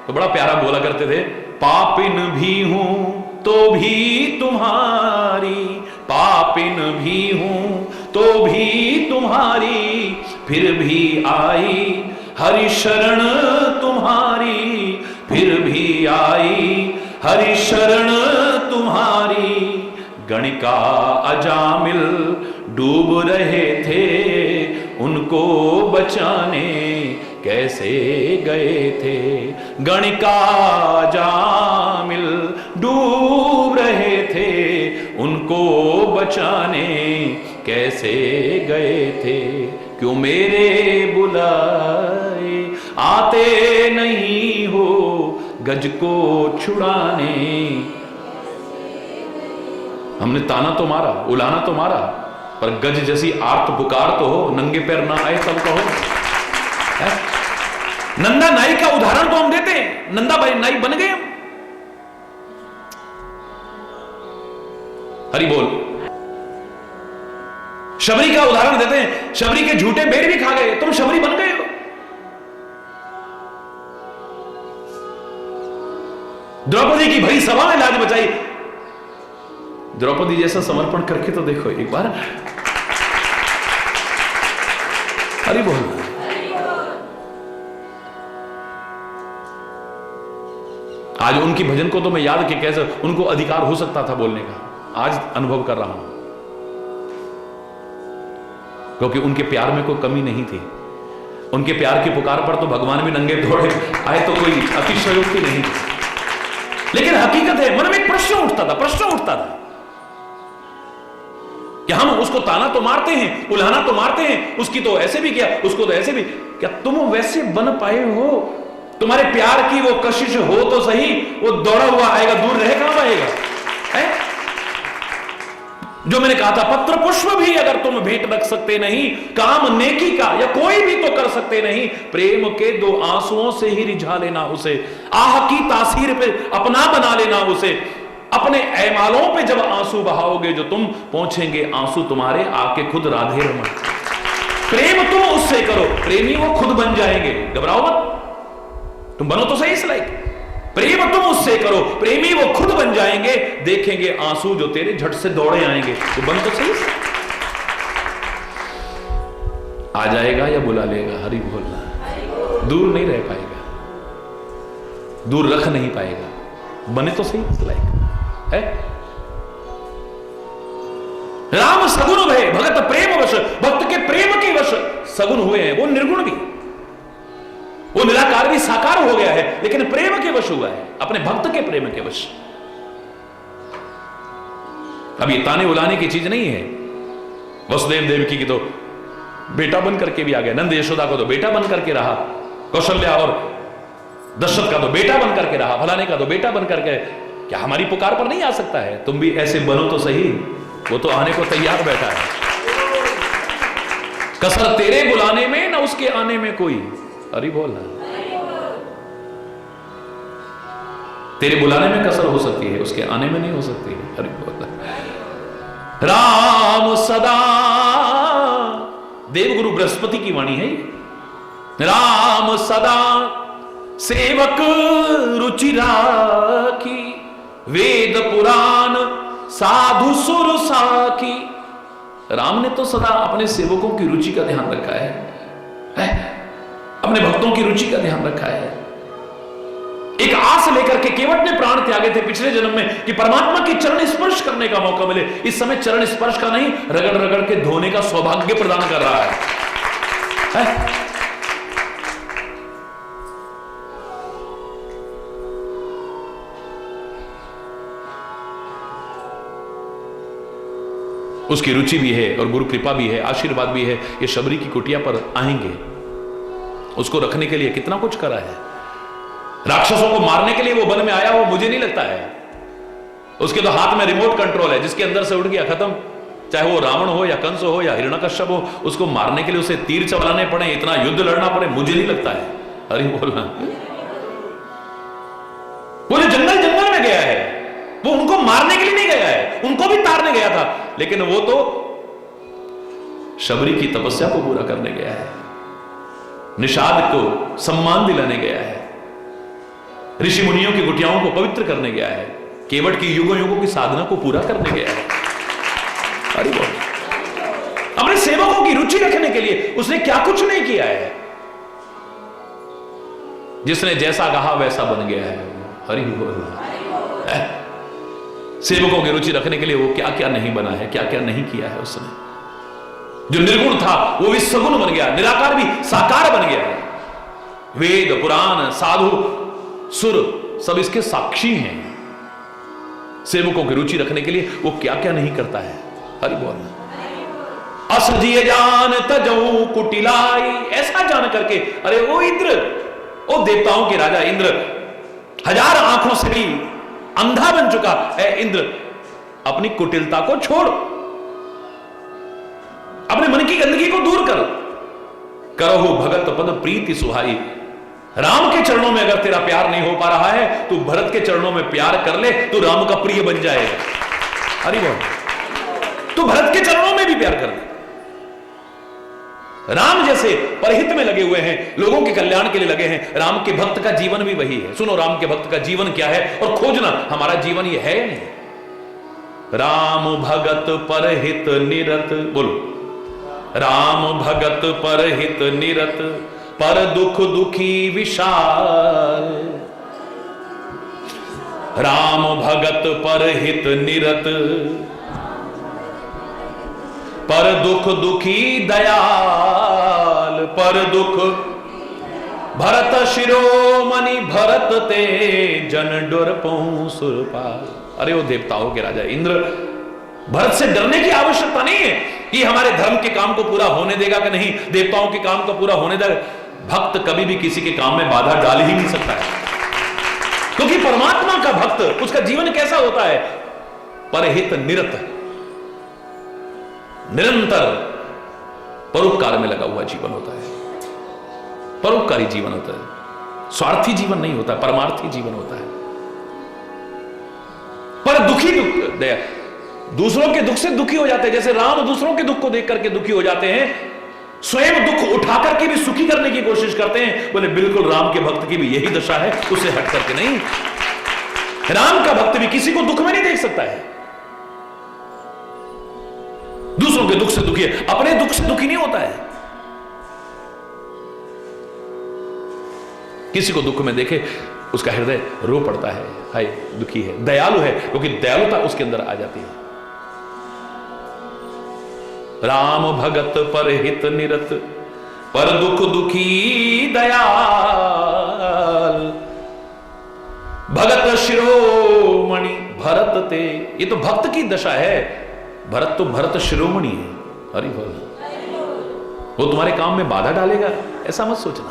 Speaker 2: तो बड़ा प्यारा बोला करते थे, पापिन भी हूं तो भी तुम्हारी, पापिन भी हूं तो भी तुम्हारी, फिर भी आई हरि शरण तुम्हारी, फिर भी आई हरि शरण तुम्हारी। गणिका अजामिल डूब रहे थे, उनको बचाने कैसे गए थे, गणिका अजामिल डूब रहे थे, उनको बचाने कैसे गए थे, क्यों मेरे बुलाए आते नहीं हो, गज को छुड़ाने। हमने ताना तो मारा, उलाना तो मारा, पर गज जैसी आर्त पुकार तो हो, नंगे पैर ना आए तब कहो। नंदा नाई का उदाहरण तो हम देते हैं, नंदा भाई नाई बन गए हम। हरि बोल। शबरी का उदाहरण देते हैं, शबरी के झूठे बेर भी खा गए, तुम शबरी बन गए हो। द्रौपदी की भरी सभा में लाज बचाई, द्रौपदी जैसा समर्पण करके तो देखो एक बार। हरि बोल। आज उनकी भजन को तो मैं याद कि कैसे उनको अधिकार हो सकता था बोलने का, आज अनुभव कर रहा हूं, क्योंकि उनके प्यार में कोई कमी नहीं थी। उनके प्यार की पुकार पर तो भगवान भी नंगे दौड़े आए, तो कोई अतिशयोक्ति नहीं। लेकिन हकीकत है, मन में एक प्रश्न उठता था कि हम उसको ताना तो मारते हैं, उल्हाना तो मारते हैं, उसकी तो ऐसे भी किया, उसको तो ऐसे भी, क्या तुम वैसे बन पाए हो? तुम्हारे प्यार की वो कशिश हो तो सही, वो दौड़ा हुआ आएगा, दूर रहे कहां पाएगा? जो मैंने कहा था, पत्र पुष्प भी अगर तुम भेंट रख सकते नहीं, काम नेकी का या कोई भी तो कर सकते नहीं, प्रेम के दो आंसुओं से ही रिझा लेना उसे, आह की तासीर पे अपना बना लेना उसे। अपने ऐमालों पे जब आंसू बहाओगे जो तुम, पहुंचेंगे आंसू तुम्हारे आके खुद राधे रमन। प्रेम तुम उससे करो, प्रेमी वो खुद बन जाएंगे, घबराओ मत, तुम बनो तो सही इस लायक। प्रेम तुम उससे करो, प्रेमी वो खुद बन जाएंगे, देखेंगे आंसू जो तेरे झट से दौड़े आएंगे। तो बन तो सही, आ जाएगा या बुला लेगा, हरि बोलना, दूर नहीं रह पाएगा, दूर रख नहीं पाएगा, बने तो सही लायक है। राम सगुण भय भगत प्रेम वश, भक्त के प्रेम के वश सगुण हुए हैं। वो निर्गुण भी, वो निराकार भी साकार हो गया है, लेकिन प्रेम के वश हुआ है, अपने भक्त के प्रेम के वश। अब ये ताने उलाने की चीज नहीं है। वसुदेव देवकी की तो बेटा बन करके भी आ गया, नंद यशोदा को तो बेटा बन करके रहा, कौशल्या और दशरथ का तो बेटा बन करके रहा, फलाने का तो बेटा बन करके। क्या हमारी पुकार पर नहीं आ सकता है? तुम भी ऐसे बनो तो सही, वो तो आने को तैयार बैठा है। कसर तेरे बुलाने में ना उसके आने में कोई। अरे बोलना, तेरे बुलाने में कसर हो सकती है, उसके आने में नहीं हो सकती है। अरे बोलना, राम सदा, देवगुरु बृहस्पति की वाणी है। राम सदा सेवक रुचि राखी, वेद पुराण साधु सुर साखी। राम ने तो सदा अपने सेवकों की रुचि का ध्यान रखा है? अपने भक्तों की रुचि का ध्यान रखा है। एक आस लेकर के केवट ने प्राण त्यागे थे पिछले जन्म में कि परमात्मा के चरण स्पर्श करने का मौका मिले। इस समय चरण स्पर्श का नहीं, रगड़ रगड़ के धोने का सौभाग्य प्रदान कर रहा है? उसकी रुचि भी है और गुरु कृपा भी है, आशीर्वाद भी है। ये शबरी की कुटिया पर आएंगे, उसको रखने के लिए कितना कुछ करा है। राक्षसों को मारने के लिए वो वन में आया हो, मुझे नहीं लगता है। उसके तो हाथ में रिमोट कंट्रोल है, जिसके अंदर से उठ गया खत्म। चाहे वो रावण हो या कंस हो या हिरण्यकश्यप हो, उसको मारने के लिए उसे तीर चलाने पड़े, इतना युद्ध लड़ना पड़े, मुझे नहीं लगता है। अरे बोलना, पूरे जंगल जंगल में गया है वो, उनको मारने के लिए नहीं गया है, उनको भी तारने गया था, लेकिन वो तो शबरी की तपस्या को पूरा करने गया है, निषाद को सम्मान दिलाने गया है, ऋषि मुनियों की कुटियाओं को पवित्र करने गया है, केवट की युगों युगों की साधना को पूरा करने गया है। अरे बोल, अपने सेवकों की रुचि रखने के लिए उसने क्या कुछ नहीं किया है। जिसने जैसा कहा वैसा बन गया है। हरि बोल, सेवकों की रुचि रखने के लिए वो क्या क्या नहीं बना है, क्या क्या नहीं किया है उसने। जो निर्गुण था वो भी सगुण बन गया, निराकार भी साकार बन गया है। वेद पुराण साधु सुर सब इसके साक्षी हैं। सेवकों की रुचि रखने के लिए वो क्या क्या नहीं करता है। हरि बोल, अस जिए जान तजऊ कुटिलाई, ऐसा जान करके, अरे वो इंद्र, ओ देवताओं के राजा इंद्र, हजार आंखों से भी अंधा बन चुका है इंद्र, अपनी कुटिलता को छोड़, अपने मन की गंदगी को दूर कर, करहु भगत पद प्रीति सुहाई। राम के चरणों में अगर तेरा प्यार नहीं हो पा रहा है, तू भरत के चरणों में प्यार कर ले, तू राम का प्रिय बन जाएगा। अरे बोल, तू भरत के चरणों में भी प्यार कर ले। राम जैसे परहित में लगे हुए हैं, लोगों के कल्याण के लिए लगे हैं। राम के भक्त का जीवन भी वही है। सुनो राम के भक्त का जीवन क्या है और खोजना हमारा जीवन ये है या नहीं। राम भगत परहित निरत, बोलो, राम भगत परहित निरत, पर दुख दुखी विशाल। राम भगत परहित निरत, पर दुख दुखी दयाल। पर दुख भरत शिरोमणि, भरत ते जन डर पहुं सुरपाल। अरे वो देवताओं के राजा इंद्र, भरत से डरने की आवश्यकता नहीं है कि हमारे धर्म के काम को पूरा होने देगा कि नहीं, देवताओं के काम को पूरा होने देगा। भक्त कभी भी किसी के काम में बाधा डाल ही नहीं सकता है, क्योंकि परमात्मा का भक्त, उसका जीवन कैसा होता है, परहित निरत, निरंतर परोपकार में लगा हुआ जीवन होता है। परोपकारी जीवन होता है, स्वार्थी जीवन नहीं होता, परमार्थी जीवन होता है। पर दुखी दुख दया, दूसरों के दुख से दुखी हो जाते हैं। जैसे राम दूसरों के दुख को देख करके दुखी हो जाते हैं, स्वयं दुख उठा करके भी सुखी करने की कोशिश करते हैं। बोले बिल्कुल राम के भक्त की भी यही दशा है, उससे हट करके नहीं। राम का भक्त भी किसी को दुख में नहीं देख सकता है। दूसरों के दुख से दुखी है, अपने दुख से दुखी नहीं होता है। किसी को दुख में देखे उसका हृदय रो पड़ता है, हाय दुखी है, दयालु है, क्योंकि दयालुता उसके अंदर आ जाती है। राम भगत पर हित निरत, पर दुख दुखी दयाल, भगत शिरोमणि भरत ते। ये तो भक्त की दशा है। भरत तो भरत शिरोमणि है। हरि बोल। वो तुम्हारे काम में बाधा डालेगा ऐसा मत सोचना।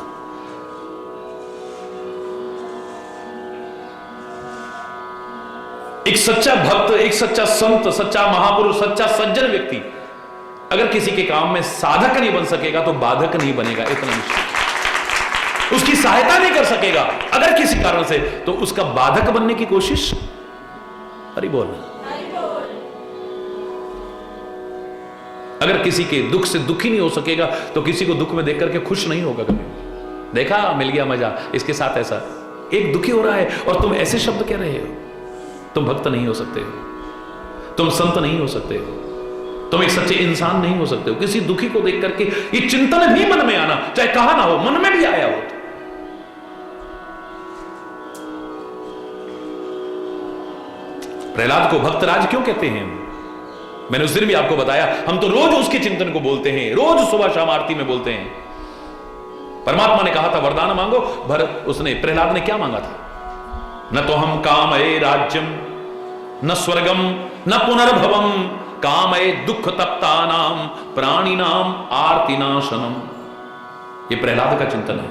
Speaker 2: एक सच्चा भक्त, एक सच्चा संत, सच्चा महापुरुष, सच्चा सज्जन व्यक्ति अगर किसी के काम में साधक नहीं बन सकेगा तो बाधक नहीं बनेगा, इतना निश्चित। उसकी सहायता नहीं कर सकेगा अगर किसी कारण से, तो उसका बाधक बनने की कोशिश। हरि बोल। अगर किसी के दुख से दुखी नहीं हो सकेगा तो किसी को दुख में देख करके खुश नहीं होगा कभी। देखा, मिल गया मजा, इसके साथ ऐसा। एक दुखी हो रहा है और तुम ऐसे शब्द कह रहे हो। तुम भक्त नहीं हो सकते हो, तुम संत नहीं हो सकते हो, तुम एक सच्चे इंसान नहीं हो सकते हो। किसी दुखी को देख करके ये चिंतन भी मन में आना, चाहे कहा ना हो, मन में भी आया हो तो। प्रहलाद को भक्तराज क्यों कहते हैं? मैंने उस दिन भी आपको बताया, हम तो रोज उसके चिंतन को बोलते हैं, रोज सुबह शाम आरती में बोलते हैं। परमात्मा ने कहा था वरदान मांगो, भरत उसने प्रहलाद ने क्या मांगा था? न तो हम कामये राज्यम न स्वर्गम न पुनर्भवम कामये दुख तप्तानाम प्राणिनाम आर्तिनाशनम। ये प्रहलाद का चिंतन है।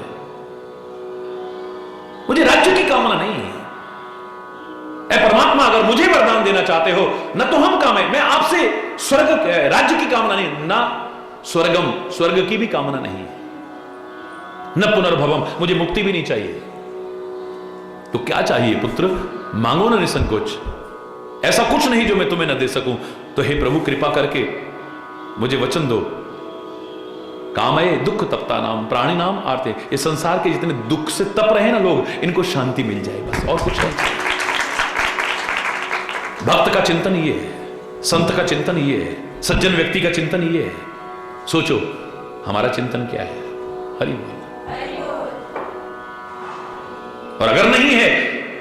Speaker 2: मुझे राज्य की कामना नहीं है। ऐ परमात्मा, अगर मुझे वरदान देना चाहते हो, न तो हम कामये, मैं आपसे स्वर्ग राज्य की कामना नहीं, ना स्वर्गम स्वर्ग की भी कामना नहीं, न पुनर्भवम मुझे मुक्ति भी नहीं चाहिए। तो क्या चाहिए पुत्र? मांगो ना निसंकोच। ऐसा कुछ नहीं जो मैं तुम्हें न दे सकूं। तो हे प्रभु कृपा करके मुझे वचन दो। कामये दुख तप्ता नाम प्राणी नाम आर्ते। ये संसार के जितने दुख से तप रहे ना लोग, इनको शांति मिल जाए, बस और कुछ नहीं। भक्त का चिंतन ये है, संत का चिंतन ये है, सज्जन व्यक्ति का चिंतन ये है। सोचो हमारा चिंतन क्या है? हरि बोल। और अगर नहीं है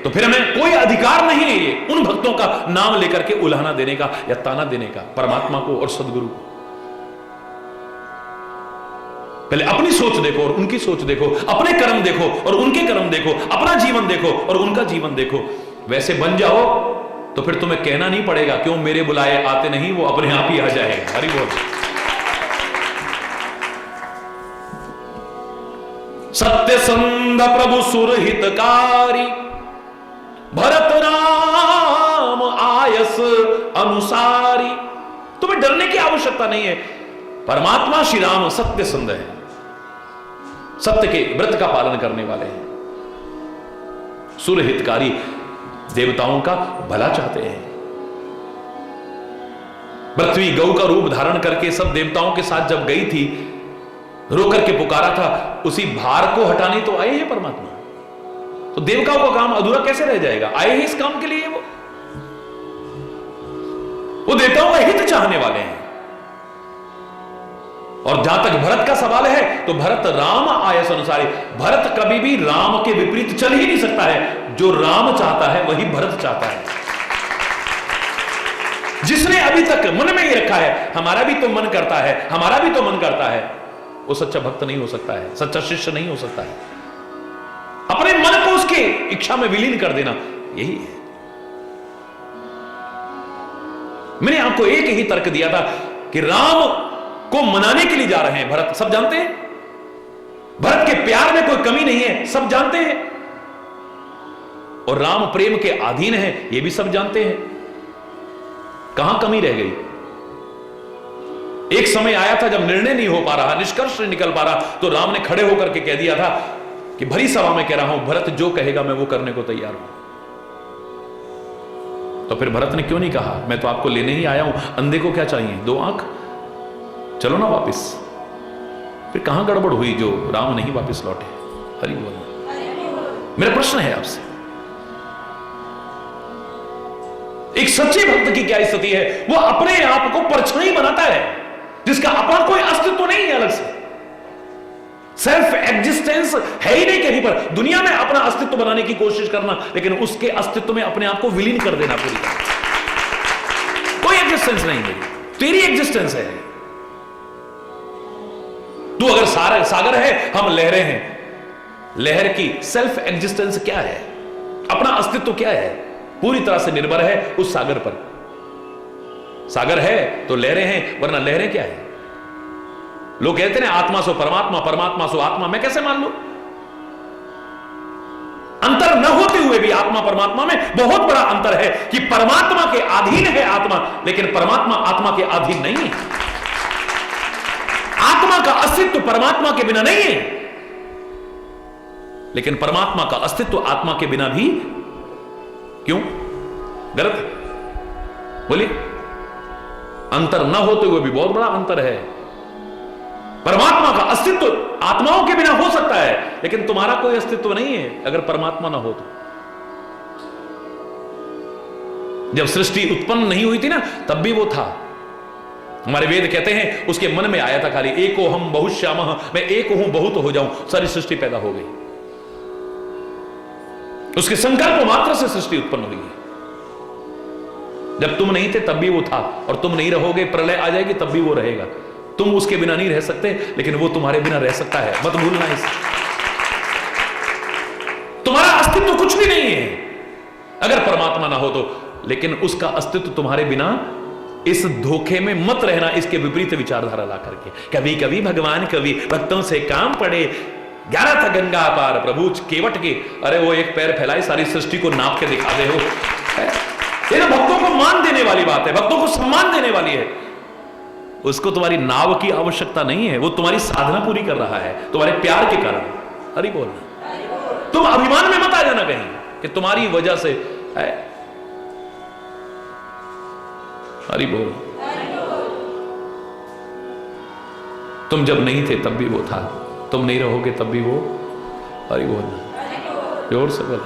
Speaker 2: तो फिर हमें कोई अधिकार नहीं है उन भक्तों का नाम लेकर के उल्हाना देने का या ताना देने का, परमात्मा को और सदगुरु को। पहले अपनी सोच देखो और उनकी सोच देखो, अपने कर्म देखो और उनके कर्म देखो, अपना जीवन देखो और उनका जीवन देखो। वैसे बन जाओ तो फिर तुम्हें कहना नहीं पड़ेगा क्यों मेरे बुलाए आते नहीं, वो अपने आप ही आ जाएगा। हरि बोल। सत्य संद प्रभु सुरहितकारी भरत राम आयस अनुसारी। तुम्हें डरने की आवश्यकता नहीं है। परमात्मा श्री राम सत्य संद है, सत्य के व्रत का पालन करने वाले हैं, सुरहितकारी, देवताओं का भला चाहते हैं। पृथ्वी गौ का रूप धारण करके सब देवताओं के साथ जब गई थी, रो करके पुकारा था, उसी भार को हटाने तो आए हैं परमात्मा। तो देवताओं का काम अधूरा कैसे रह जाएगा? आए हैं इस काम के लिए। वो देवताओं का हित चाहने वाले हैं। और जहां तक भरत का सवाल है तो भरत राम आयस अनुसारी। भरत कभी भी राम के विपरीत चल ही नहीं सकता है। जो राम चाहता है वही भरत चाहता है। जिसने अभी तक मन में ही रखा है हमारा भी तो मन करता है, हमारा भी तो मन करता है, वो सच्चा भक्त नहीं हो सकता है, सच्चा शिष्य नहीं हो सकता है। अपने मन को उसके इच्छा में विलीन कर देना, यही है। मैंने आपको एक ही तर्क दिया था कि राम को मनाने के लिए जा रहे हैं भरत, सब जानते हैं। भरत के प्यार में कोई कमी नहीं है, सब जानते हैं। और राम प्रेम के अधीन है, ये भी सब जानते हैं। कहां कमी रह गई? एक समय आया था जब निर्णय नहीं हो पा रहा, निष्कर्ष नहीं निकल पा रहा, तो राम ने खड़े होकर के कह दिया था कि भरी सभा में कह रहा हूं, भरत जो कहेगा मैं वो करने को तैयार हूं। तो फिर भरत ने क्यों नहीं कहा, मैं तो आपको लेने ही आया हूं, अंधे को क्या चाहिए, दो आंख, चलो ना वापिस। फिर कहां गड़बड़ हुई जो राम नहीं वापिस लौटे? हरि बोल। मेरा प्रश्न है आपसे, एक सच्चे भक्त की क्या स्थिति है? वो अपने आप को परछाई बनाता है, जिसका अपना कोई अस्तित्व नहीं है अलग से। सेल्फ एग्जिस्टेंस है ही नहीं कहीं पर। दुनिया में अपना अस्तित्व बनाने की कोशिश करना, लेकिन उसके अस्तित्व में अपने आप को विलीन कर देना पूरी तरह। कोई एग्जिस्टेंस नहीं है, तेरी एग्जिस्टेंस है। तू अगर सागर है, हम लहरें हैं। लहर की सेल्फ एग्जिस्टेंस क्या है, अपना अस्तित्व क्या है, पूरी तरह से निर्भर है उस सागर पर। सागर है तो लहरें हैं, वरना लहरें क्या है? लोग कहते हैं आत्मा सो परमात्मा, परमात्मा सो आत्मा। मैं कैसे मान लूं? अंतर न होते हुए भी आत्मा परमात्मा में बहुत बड़ा अंतर है कि परमात्मा के अधीन है आत्मा, लेकिन परमात्मा आत्मा के अधीन नहीं है। आत्मा का अस्तित्व परमात्मा के बिना नहीं है, लेकिन परमात्मा का अस्तित्व आत्मा के बिना भी क्यों? गलत है? बोलिए। अंतर न होते हुए भी बहुत बड़ा अंतर है। परमात्मा का अस्तित्व आत्माओं के बिना हो सकता है, लेकिन तुम्हारा कोई अस्तित्व नहीं है अगर परमात्मा ना हो तो। जब सृष्टि उत्पन्न नहीं हुई थी ना, तब भी वो था। हमारे वेद कहते हैं उसके मन में आया था खाली एको हम बहुश्यामः, मैं एक हूं बहुत हो जाऊं, सारी सृष्टि पैदा हो गई। उसके संकल्प मात्र से सृष्टि उत्पन्न हुई है। जब तुम नहीं थे तब भी वो था, और तुम नहीं रहोगे, प्रलय आ जाएगी तब भी वो रहेगा। तुम उसके बिना नहीं रह सकते, लेकिन वो तुम्हारे बिना रह सकता है। मत भूलना इसे। तुम्हारा अस्तित्व कुछ भी नहीं है अगर परमात्मा ना हो तो, लेकिन उसका अस्तित्व तुम्हारे बिना, इस धोखे में मत रहना इसके विपरीत विचारधारा ला करके। कभी कभी भगवान कभी भक्तों से काम पड़े, 11 था गंगा पार प्रभु केवट के। अरे वो एक पैर फैलाए, सारी सृष्टि को नाप के दिखा दे हो। ये ना भक्तों को मान देने वाली बात है, भक्तों को सम्मान देने वाली है। उसको तुम्हारी नाव की आवश्यकता नहीं है, वो तुम्हारी साधना पूरी कर रहा है तुम्हारे प्यार के कारण। हरि बोलना। तुम अभिमान में मत आ जाना कहीं कि तुम्हारी वजह से है। हरि बोल। तुम जब नहीं थे तब भी वो था, तुम नहीं रहोगे तब भी वो। हरि बोल। जोर से बोल।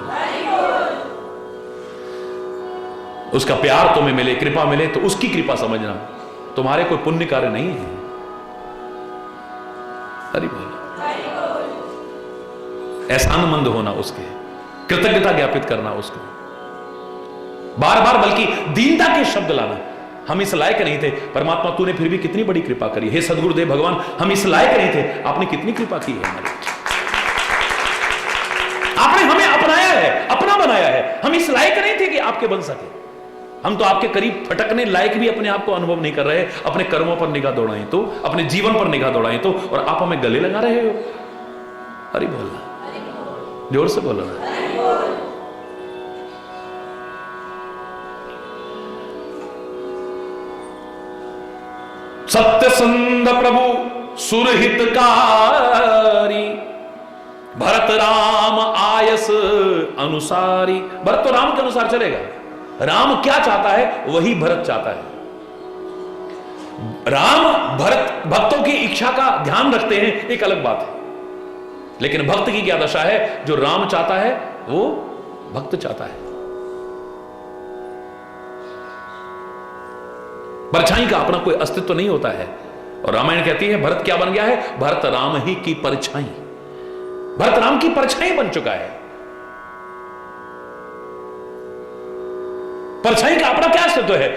Speaker 2: उसका प्यार तुम्हें मिले, कृपा मिले तो उसकी कृपा समझना, तुम्हारे कोई पुण्य कार्य नहीं है। हरि बोल। एहसानमंद होना उसके, कृतज्ञता ज्ञापित करना उसको, बार बार बल्कि दीनता के शब्द लाना। हम इस लायक नहीं थे, परमात्मा तूने फिर भी कितनी बड़ी कृपा करी। हे सदगुरुदेव भगवान, हम इस लायक नहीं थे, आपने कितनी कृपा की है हमारी। आपने हमें अपनाया है, अपना बनाया है। हम इस लायक नहीं थे कि आपके बन सके। हम तो आपके करीब फटकने लायक भी अपने आप को अनुभव नहीं कर रहे। अपने कर्मों पर निगाह दौड़ाएं तो, अपने जीवन पर निगाह दौड़ाएं तो, और आप hमें गले लगा रहे हो। हरि बोलना, जोर से बोलो ना। सत्य संध प्रभु सुरहितकारी, भरत राम आयस अनुसारी। भरत तो राम के अनुसार चलेगा। राम क्या चाहता है वही भरत चाहता है। राम भरत भक्तों की इच्छा का ध्यान रखते हैं, एक अलग बात है, लेकिन भक्त की क्या दशा है? जो राम चाहता है वो भक्त चाहता है। परछाई का अपना कोई अस्तित्व नहीं होता है, और रामायण कहती है भरत क्या बन गया है? भरत राम ही की परछाई। भरत राम की परछाई बन चुका है। परछाई का अपना क्या अस्तित्व है?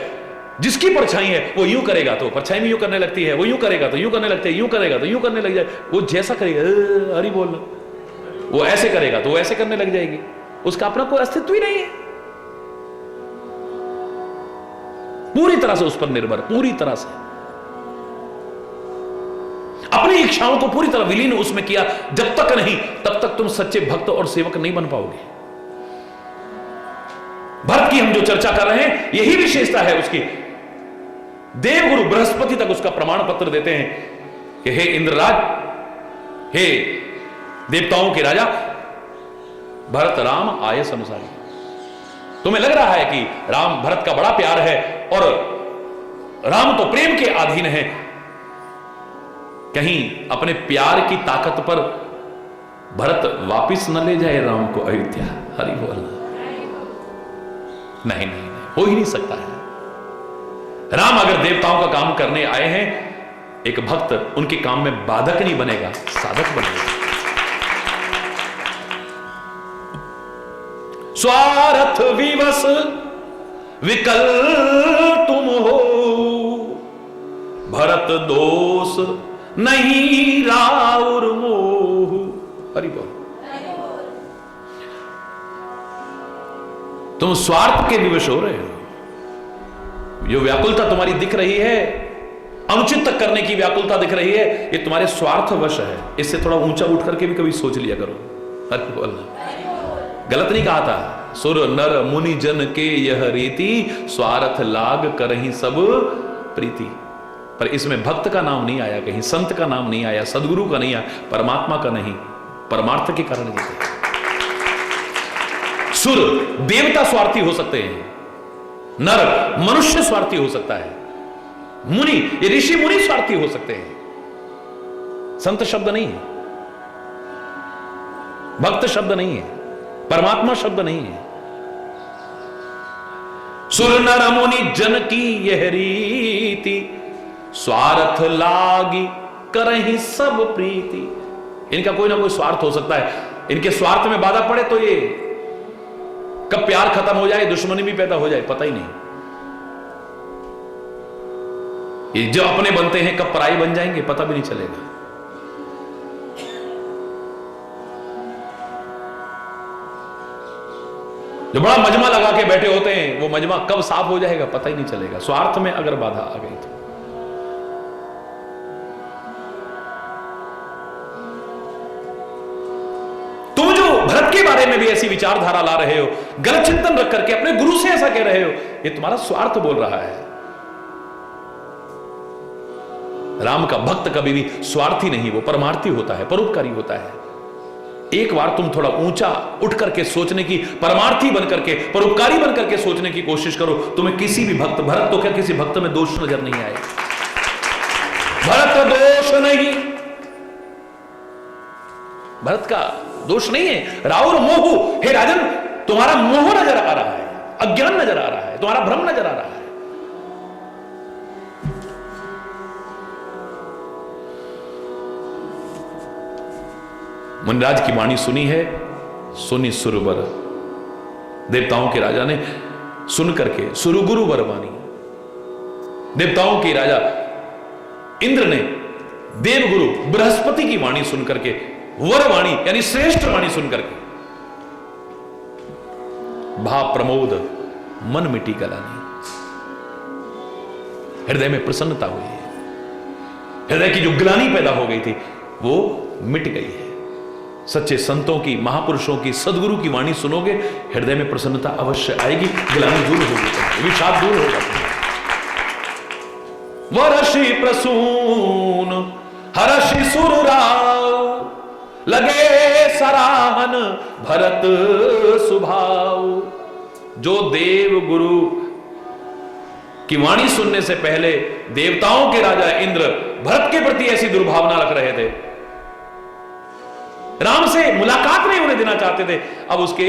Speaker 2: जिसकी परछाई है वो यूं करेगा तो परछाई भी यूं करने लगती है, वो यूं करेगा तो यूं करने लगती है, यूं करेगा तो यूं करने लग जाए। वो जैसा करेगा, हरि बोलना, वो ऐसे करेगा तो वो ऐसे करने लग जाएगी। उसका अपना कोई अस्तित्व ही नहीं है। पूरी तरह से उस पर निर्भर, पूरी तरह से अपनी इच्छाओं को पूरी तरह विलीन उसमें किया। जब तक नहीं, तब तक तुम सच्चे भक्त और सेवक नहीं बन पाओगे। भरत की हम जो चर्चा कर रहे हैं, यही विशेषता है उसकी। देवगुरु बृहस्पति तक उसका प्रमाण पत्र देते हैं कि हे इंद्रराज, हे देवताओं के राजा, भरत राम आयस अनुसारी। तुम्हें लग रहा है कि राम भरत का बड़ा प्यार है और राम तो प्रेम के अधीन है, कहीं अपने प्यार की ताकत पर भरत वापिस न ले जाए राम को अयोध्या। हरि बोल। नहीं नहीं नहीं, हो ही नहीं सकता है। राम अगर देवताओं का काम करने आए हैं, एक भक्त उनके काम में बाधक नहीं बनेगा, साधक बनेगा। स्वार्थ विवश विकल तुम हो, भरत दोष नहीं राउर मोह। हरि बोल। तुम स्वार्थ के विवश हो रहे हो। जो व्याकुलता तुम्हारी दिख रही है, अनुचित तक करने की व्याकुलता दिख रही है, ये तुम्हारे स्वार्थवश है। इससे थोड़ा ऊंचा उठ करके भी कभी सोच लिया करो। हरि बोल। गलत नहीं कहा था। सुर नर मुनि जन के यह रीति, स्वार्थ लाग करहि सब प्रीति। पर इसमें भक्त का नाम नहीं आया, कहीं संत का नाम नहीं आया, सदगुरु का नहीं आया, परमात्मा का नहीं, परमार्थ के कारण जीते। सुर देवता स्वार्थी हो सकते हैं, नर मनुष्य स्वार्थी हो सकता है, मुनि ये ऋषि मुनि स्वार्थी हो सकते हैं, संत शब्द नहीं है, भक्त शब्द नहीं है, परमात्मा शब्द नहीं है। सुर नर मुनि जन की यह रीति, स्वार्थ लागी करहि सब प्रीति। इनका कोई ना कोई स्वार्थ हो सकता है। इनके स्वार्थ में बाधा पड़े तो ये कब प्यार खत्म हो जाए, दुश्मनी भी पैदा हो जाए, पता ही नहीं। ये जो अपने बनते हैं कब पराई बन जाएंगे, पता भी नहीं चलेगा। जो बड़ा मजमा लगा के बैठे होते हैं, वो मजमा कब साफ हो जाएगा, पता ही नहीं चलेगा। स्वार्थ में अगर बाधा आ गई तो तुम जो भरत के बारे में भी ऐसी विचारधारा ला रहे हो, गलत चिंतन रख करके अपने गुरु से ऐसा कह रहे हो, ये तुम्हारा स्वार्थ बोल रहा है। राम का भक्त कभी भी स्वार्थी नहीं, वो परमार्थी होता है, परोपकारी होता है। एक बार तुम थोड़ा ऊंचा उठ करके सोचने की, परमार्थी बनकर के, परोपकारी बनकर के सोचने की कोशिश करो। तुम्हें किसी भी भक्त, भरत तो क्या किसी भक्त में दोष नजर नहीं आए। भरत दोष नहीं, भरत का दोष नहीं है। राउर मोह, हे राजन तुम्हारा मोह नजर आ रहा है, अज्ञान नजर आ रहा है, तुम्हारा भ्रम नजर आ रहा है। मुनिराज की वाणी सुनी है, सुनी सुरवर। देवताओं के राजा ने सुन करके सुरगुरु वर वाणी, देवताओं के राजा इंद्र ने देवगुरु बृहस्पति की वाणी सुन करके, वर वाणी यानी श्रेष्ठ वाणी सुन करके, भाव प्रमोद मन मिटी गलानी, हृदय में प्रसन्नता हुई है। हृदय की जो ग्लानि पैदा हो गई थी वो मिट गई है। सच्चे संतों की, महापुरुषों की, सदगुरु की वाणी सुनोगे, हृदय में प्रसन्नता अवश्य आएगी, ग्लानि दूर होगी, विषाद दूर होगा। वरषि प्रसून हर्षि सुरराव, लगे सराहन भरत सुभाव। जो देव गुरु की वाणी सुनने से पहले देवताओं के राजा इंद्र भरत के प्रति ऐसी दुर्भावना रख रहे थे, राम से मुलाकात नहीं होने देना चाहते थे, अब उसके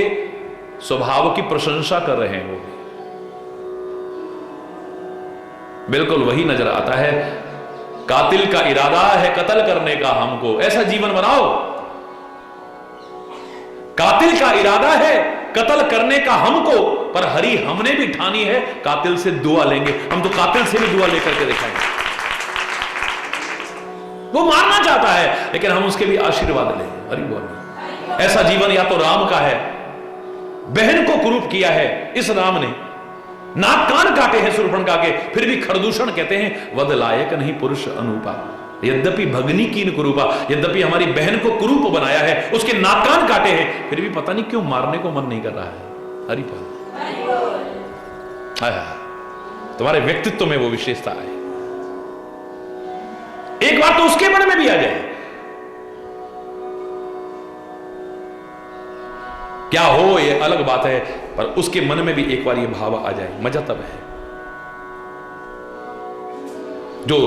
Speaker 2: स्वभाव की प्रशंसा कर रहे हैं। वो बिल्कुल वही नजर आता है। कातिल का इरादा है कत्ल करने का हमको, ऐसा जीवन बनाओ। कातिल का इरादा है कत्ल करने का हमको, पर हरि हमने भी ठानी है कातिल से दुआ लेंगे। हम तो कातिल से भी दुआ लेकर के दिखाएंगे। वो मारना चाहता है लेकिन हम उसके भी आशीर्वाद लें। हरि बोल। ऐसा जीवन या तो राम का है, बहन को कुरूप किया है इस राम ने, नाक कान काटे हैं शूर्पणखा के, फिर भी खरदूषण कहते हैं वध लायक नहीं पुरुष अनुपा। यद्यपि भगनी कीन कुरूपा, यद्यपि हमारी बहन को कुरूप बनाया है, उसके नाक कान काटे हैं, फिर भी पता नहीं क्यों मारने को मन नहीं कर रहा है। हरि बोल। तुम्हारे व्यक्तित्व में वो विशेषता है, एक बार तो उसके मन में भी आ जाए। क्या हो ये अलग बात है, पर उसके मन में भी एक बार ये भाव आ जाए, मजा तब है। जो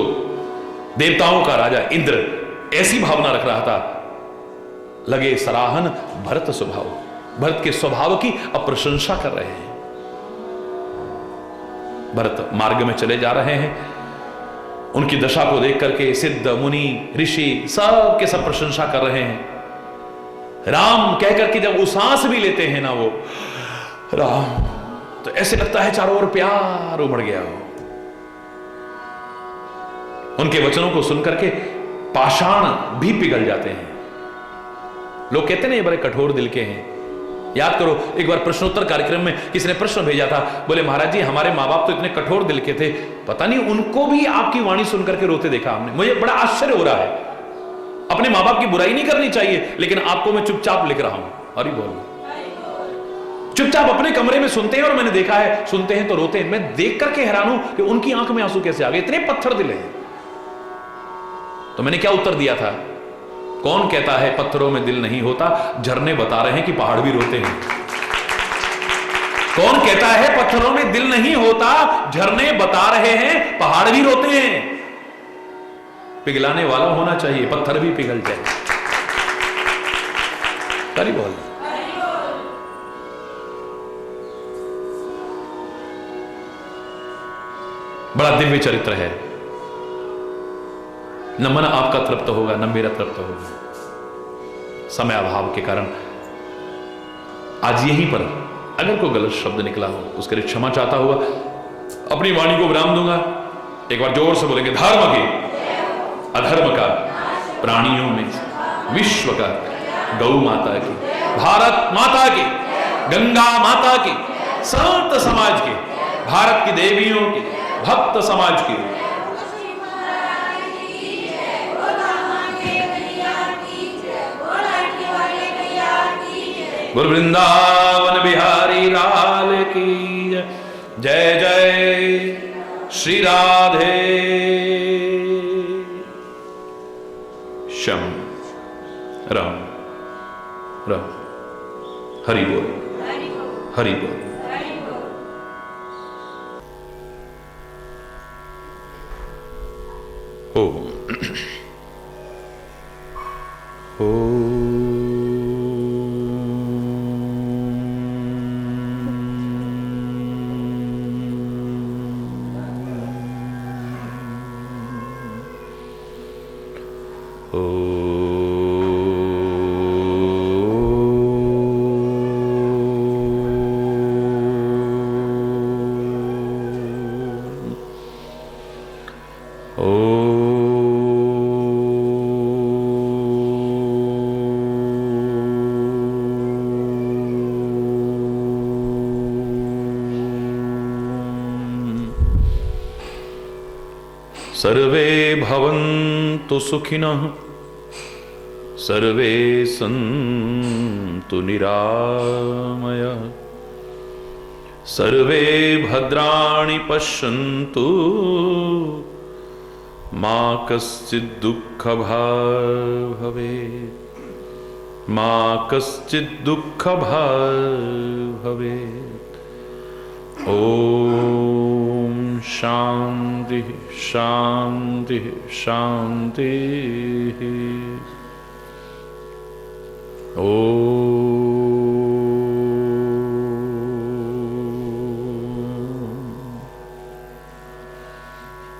Speaker 2: देवताओं का राजा इंद्र ऐसी भावना रख रहा था, लगे सराहन भरत स्वभाव, भरत के स्वभाव की अप्रशंसा कर रहे हैं। भरत मार्ग में चले जा रहे हैं। उनकी दशा को देख करके सिद्ध मुनि ऋषि सब के सब प्रशंसा कर रहे हैं। राम कह करके जब वो सांस भी लेते हैं ना, वो राम, तो ऐसे लगता है चारों ओर प्यार उमड़ गया हो। उनके वचनों को सुनकर के पाषाण भी पिघल जाते हैं। लोग कहते हैं ये बड़े कठोर दिल के हैं। याद करो, एक बार प्रश्नोत्तर कार्यक्रम में किसी ने प्रश्न भेजा था, बोले महाराज जी हमारे माँ बाप तो इतने कठोर दिल के थे, पता नहीं उनको भी आपकी वाणी सुनकर के रोते देखा हमने। मुझे बड़ा आश्चर्य हो रहा है। अपने माँ बाप की बुराई नहीं करनी चाहिए, लेकिन आपको मैं चुपचाप लिख रहा हूं। अरे बोल, चुपचाप अपने कमरे में सुनते हैं, और मैंने देखा है सुनते हैं तो रोते हैं। मैं देख करके हैरान हूं कि उनकी आंख में आंसू कैसे आ गए, इतने पत्थर दिल हैं। तो मैंने क्या उत्तर दिया था? कौन कहता है पत्थरों में दिल नहीं होता? झरने बता रहे हैं कि पहाड़ भी रोते हैं। कौन कहता है पत्थरों में दिल नहीं होता? झरने बता रहे हैं पहाड़ भी रोते हैं। पिघलाने वाला होना चाहिए, पत्थर भी पिघल जाए। तारी बोल। बड़ा दिव्य चरित्र है। न मन आपका तृप्त होगा, न मेरा तृप्त होगा। समय अभाव के कारण आज यहीं पर अगर कोई गलत शब्द निकला हो उसके लिए क्षमा चाहता हुआ अपनी वाणी को विराम दूंगा। एक बार जोर से बोलेंगे, धर्म के अधर्म का, प्राणियों में विश्व का, गौ माता की, भारत माता की, गंगा माता की, संत समाज की, भारत की देवियों की, भक्त समाज की, गुरु वृंदावन बिहारी लाल की जय। जय श्री राधे श्याम राम राम। हरि बोल, हरि बोल। ओम सर्वे भवन्तु सुखिनः, सर्वे सन्तु निरामयाः, सर्वे भद्राणि पश्यन्तु मा कश्चित् दुःखभाग् भवेत्, मा कश्चित् दुःखभाग् भवेत्। ओम शांति शांति शांति।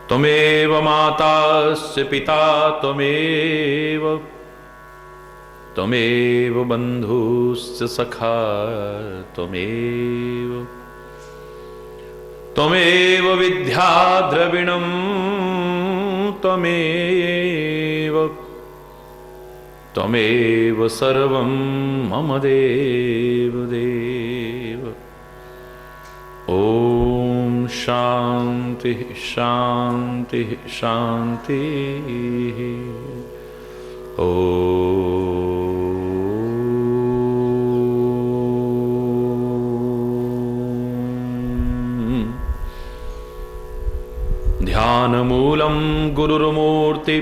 Speaker 2: त्वमेव माताश्च पिता त्वमेव, त्वमेव बन्धुश्च सखा त्वमेव, त्वमेव विद्या द्रविणं त्वमेव, त्वमेव सर्वं मम देव देव। ओम शांति शांति शांति। ध्यानमूलं गुरुर्मूर्ति,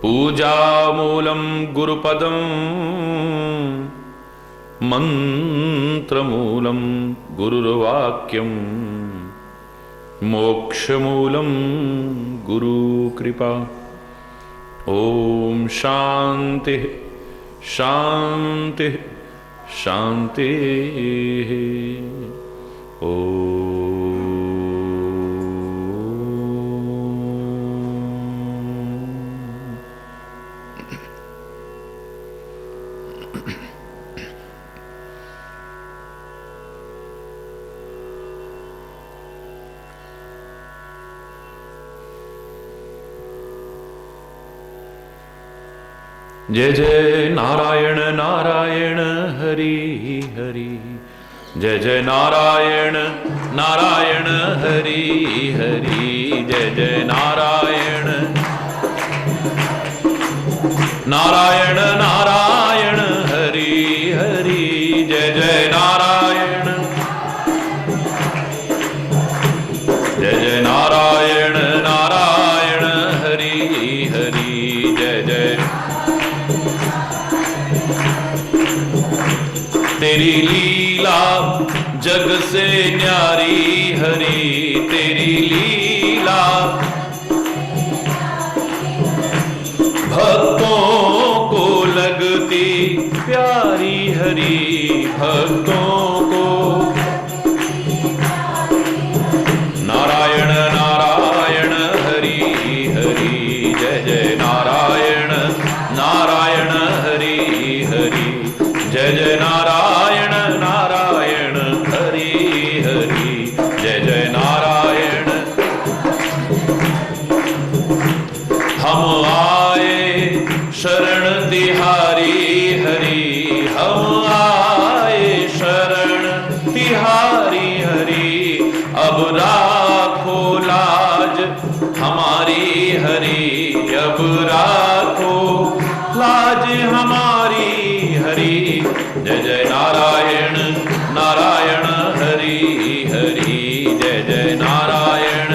Speaker 2: पूजामूलं गुरुपदं, मंत्रमूलं गुरुर्वाक्यं, मोक्षमूलं गुरुकृपा। ओम शांति शांति शांति। ओम जय जय नारायण नारायण हरि हरि, जय जय नारायण नारायण हरि हरि, जय जय नारायण नारायण नारायण हरि हरि, जय जय नारायण जय जय नारायण नारायण हरि हरि, जय जय। तेरी लीला जग से न्यारी हरि, तेरी लीला भक्तों को लगती प्यारी हरि, भक्तों को। नारायण नारायण हरि हरि, जय जय नारायण नारायण हरि हरि, जय जय नारायण नारायण हरि हरि, जय जय नारायण। हम आए शरण तिहारी हरि, हम आए शरण तिहारी हरि, अब राखो लाज हमारी हरि, अब राखो लाज हमारी हरि, जय जय नारायण नारायण हरि हरि, जय जय नारायण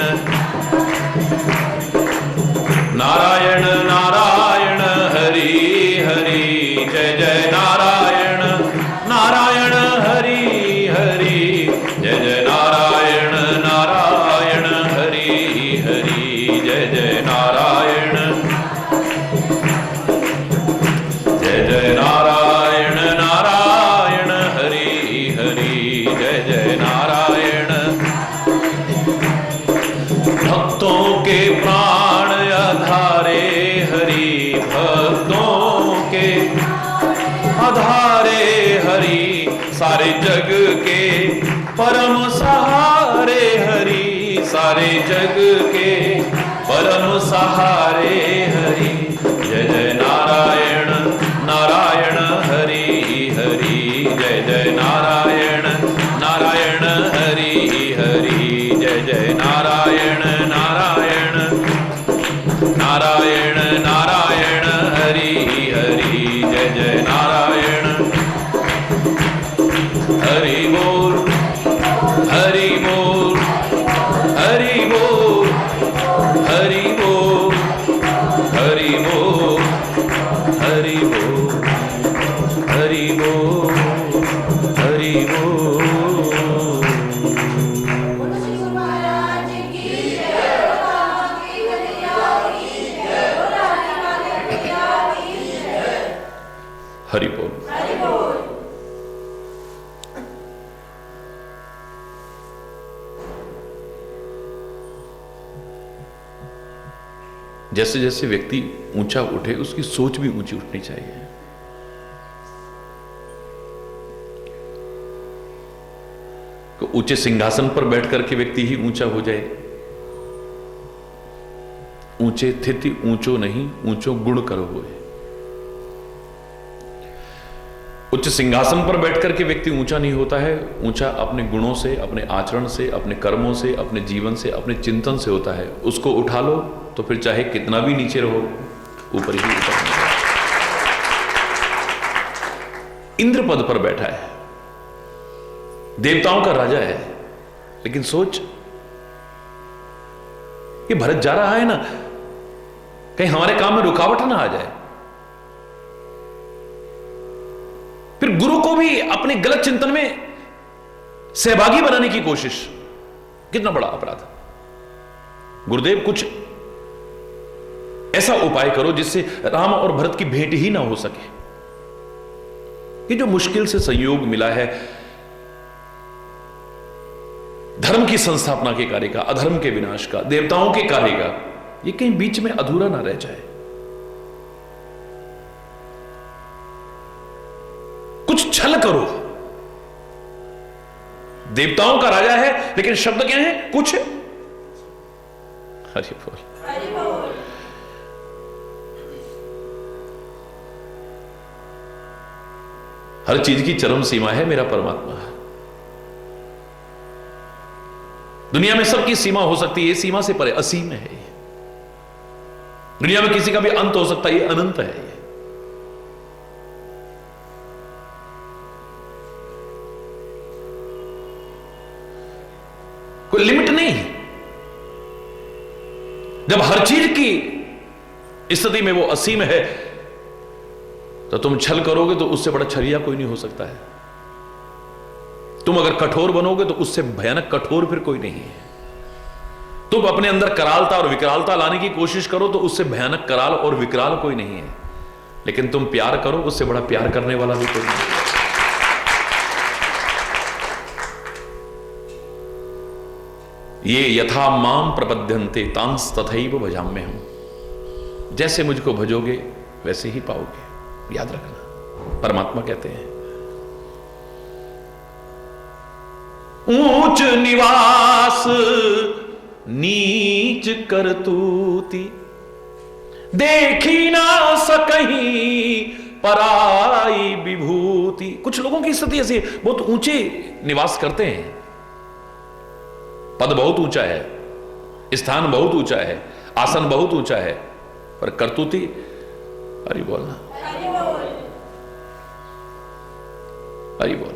Speaker 2: नारायण नारायण हरि हरि, जय जय नारायण नारायण हरि हरि, जय जय नारायण नारायण हरि हरि, जय जय नारायण जय जय नारायण नारायण हरि हरि, जय जय नारायण। भक्तों के प्राण आधारे हरि, भक्तों के आधारे हरि, सारे जग के परम सहारे हरि, सारे जग के परम सहारे हरि, जय जय नारायण नारायण हरि हरि, जय जय नारायण नारायण हरि हरि, जय जय नारायण नारायण नारायण नारायण हरि हरि, जय जय नारायण। हरि बोल हरि बोल हरि बोल हरि बोल हरि बोल हरि बोल हरि बोल हरि बोल। हरि बोल। जैसे जैसे व्यक्ति ऊंचा उठे उसकी सोच भी ऊंची उठनी चाहिए। तो ऊंचे सिंहासन पर बैठ करके व्यक्ति ही ऊंचा हो जाए। ऊंचे स्थिति ऊंचो नहीं, ऊंचो गुण करो होए। उच्च सिंहासन पर बैठकर के व्यक्ति ऊंचा नहीं होता है। ऊंचा अपने गुणों से, अपने आचरण से, अपने कर्मों से, अपने जीवन से, अपने चिंतन से होता है। उसको उठा लो तो फिर चाहे कितना भी नीचे रहो, ऊपर ही उतरना है। इंद्र पद पर बैठा है, देवताओं का राजा है, लेकिन सोच, ये भरत जा रहा है ना, कहीं हमारे काम में रुकावट ना आ जाए। फिर गुरु को भी अपने गलत चिंतन में सहभागी बनाने की कोशिश, कितना बड़ा अपराध। गुरुदेव कुछ ऐसा उपाय करो जिससे राम और भरत की भेंट ही ना हो सके। ये जो मुश्किल से संयोग मिला है धर्म की संस्थापना के कार्य का, अधर्म के विनाश का, देवताओं के कार्य का, ये कहीं बीच में अधूरा ना रह जाए। कुछ छल करो। देवताओं का राजा है, लेकिन शब्द क्या है? कुछ। हरि बोल। हर चीज की चरम सीमा है मेरा परमात्मा। दुनिया में सबकी सीमा हो सकती है, ये सीमा से परे असीम है। दुनिया में किसी का भी अंत हो सकता है, ये अनंत है। कोई लिमिट नहीं। जब हर चीज की स्थिति में वो असीम है, तो तुम छल करोगे तो उससे बड़ा छलिया कोई नहीं हो सकता है। तुम अगर कठोर बनोगे तो उससे भयानक कठोर फिर कोई नहीं है। तुम अपने अंदर करालता और विकरालता लाने की कोशिश करो तो उससे भयानक कराल और विकराल कोई नहीं है। लेकिन तुम प्यार करो, उससे बड़ा प्यार करने वाला भी कोई नहीं है। ये यथा माम प्रपद्यन्ते तांस तथैव भजाम्यहम्। जैसे मुझको भजोगे वैसे ही पाओगे, याद रखना। परमात्मा कहते हैं ऊंच निवास नीच करतूती, देखी ना सकहीं पराई विभूति। कुछ लोगों की स्थिति ऐसी है, बहुत ऊंचे निवास करते हैं, पद बहुत ऊंचा है, स्थान बहुत ऊंचा है, आसन बहुत ऊंचा है, पर करतूती। हरि बोलना, हरि बोल।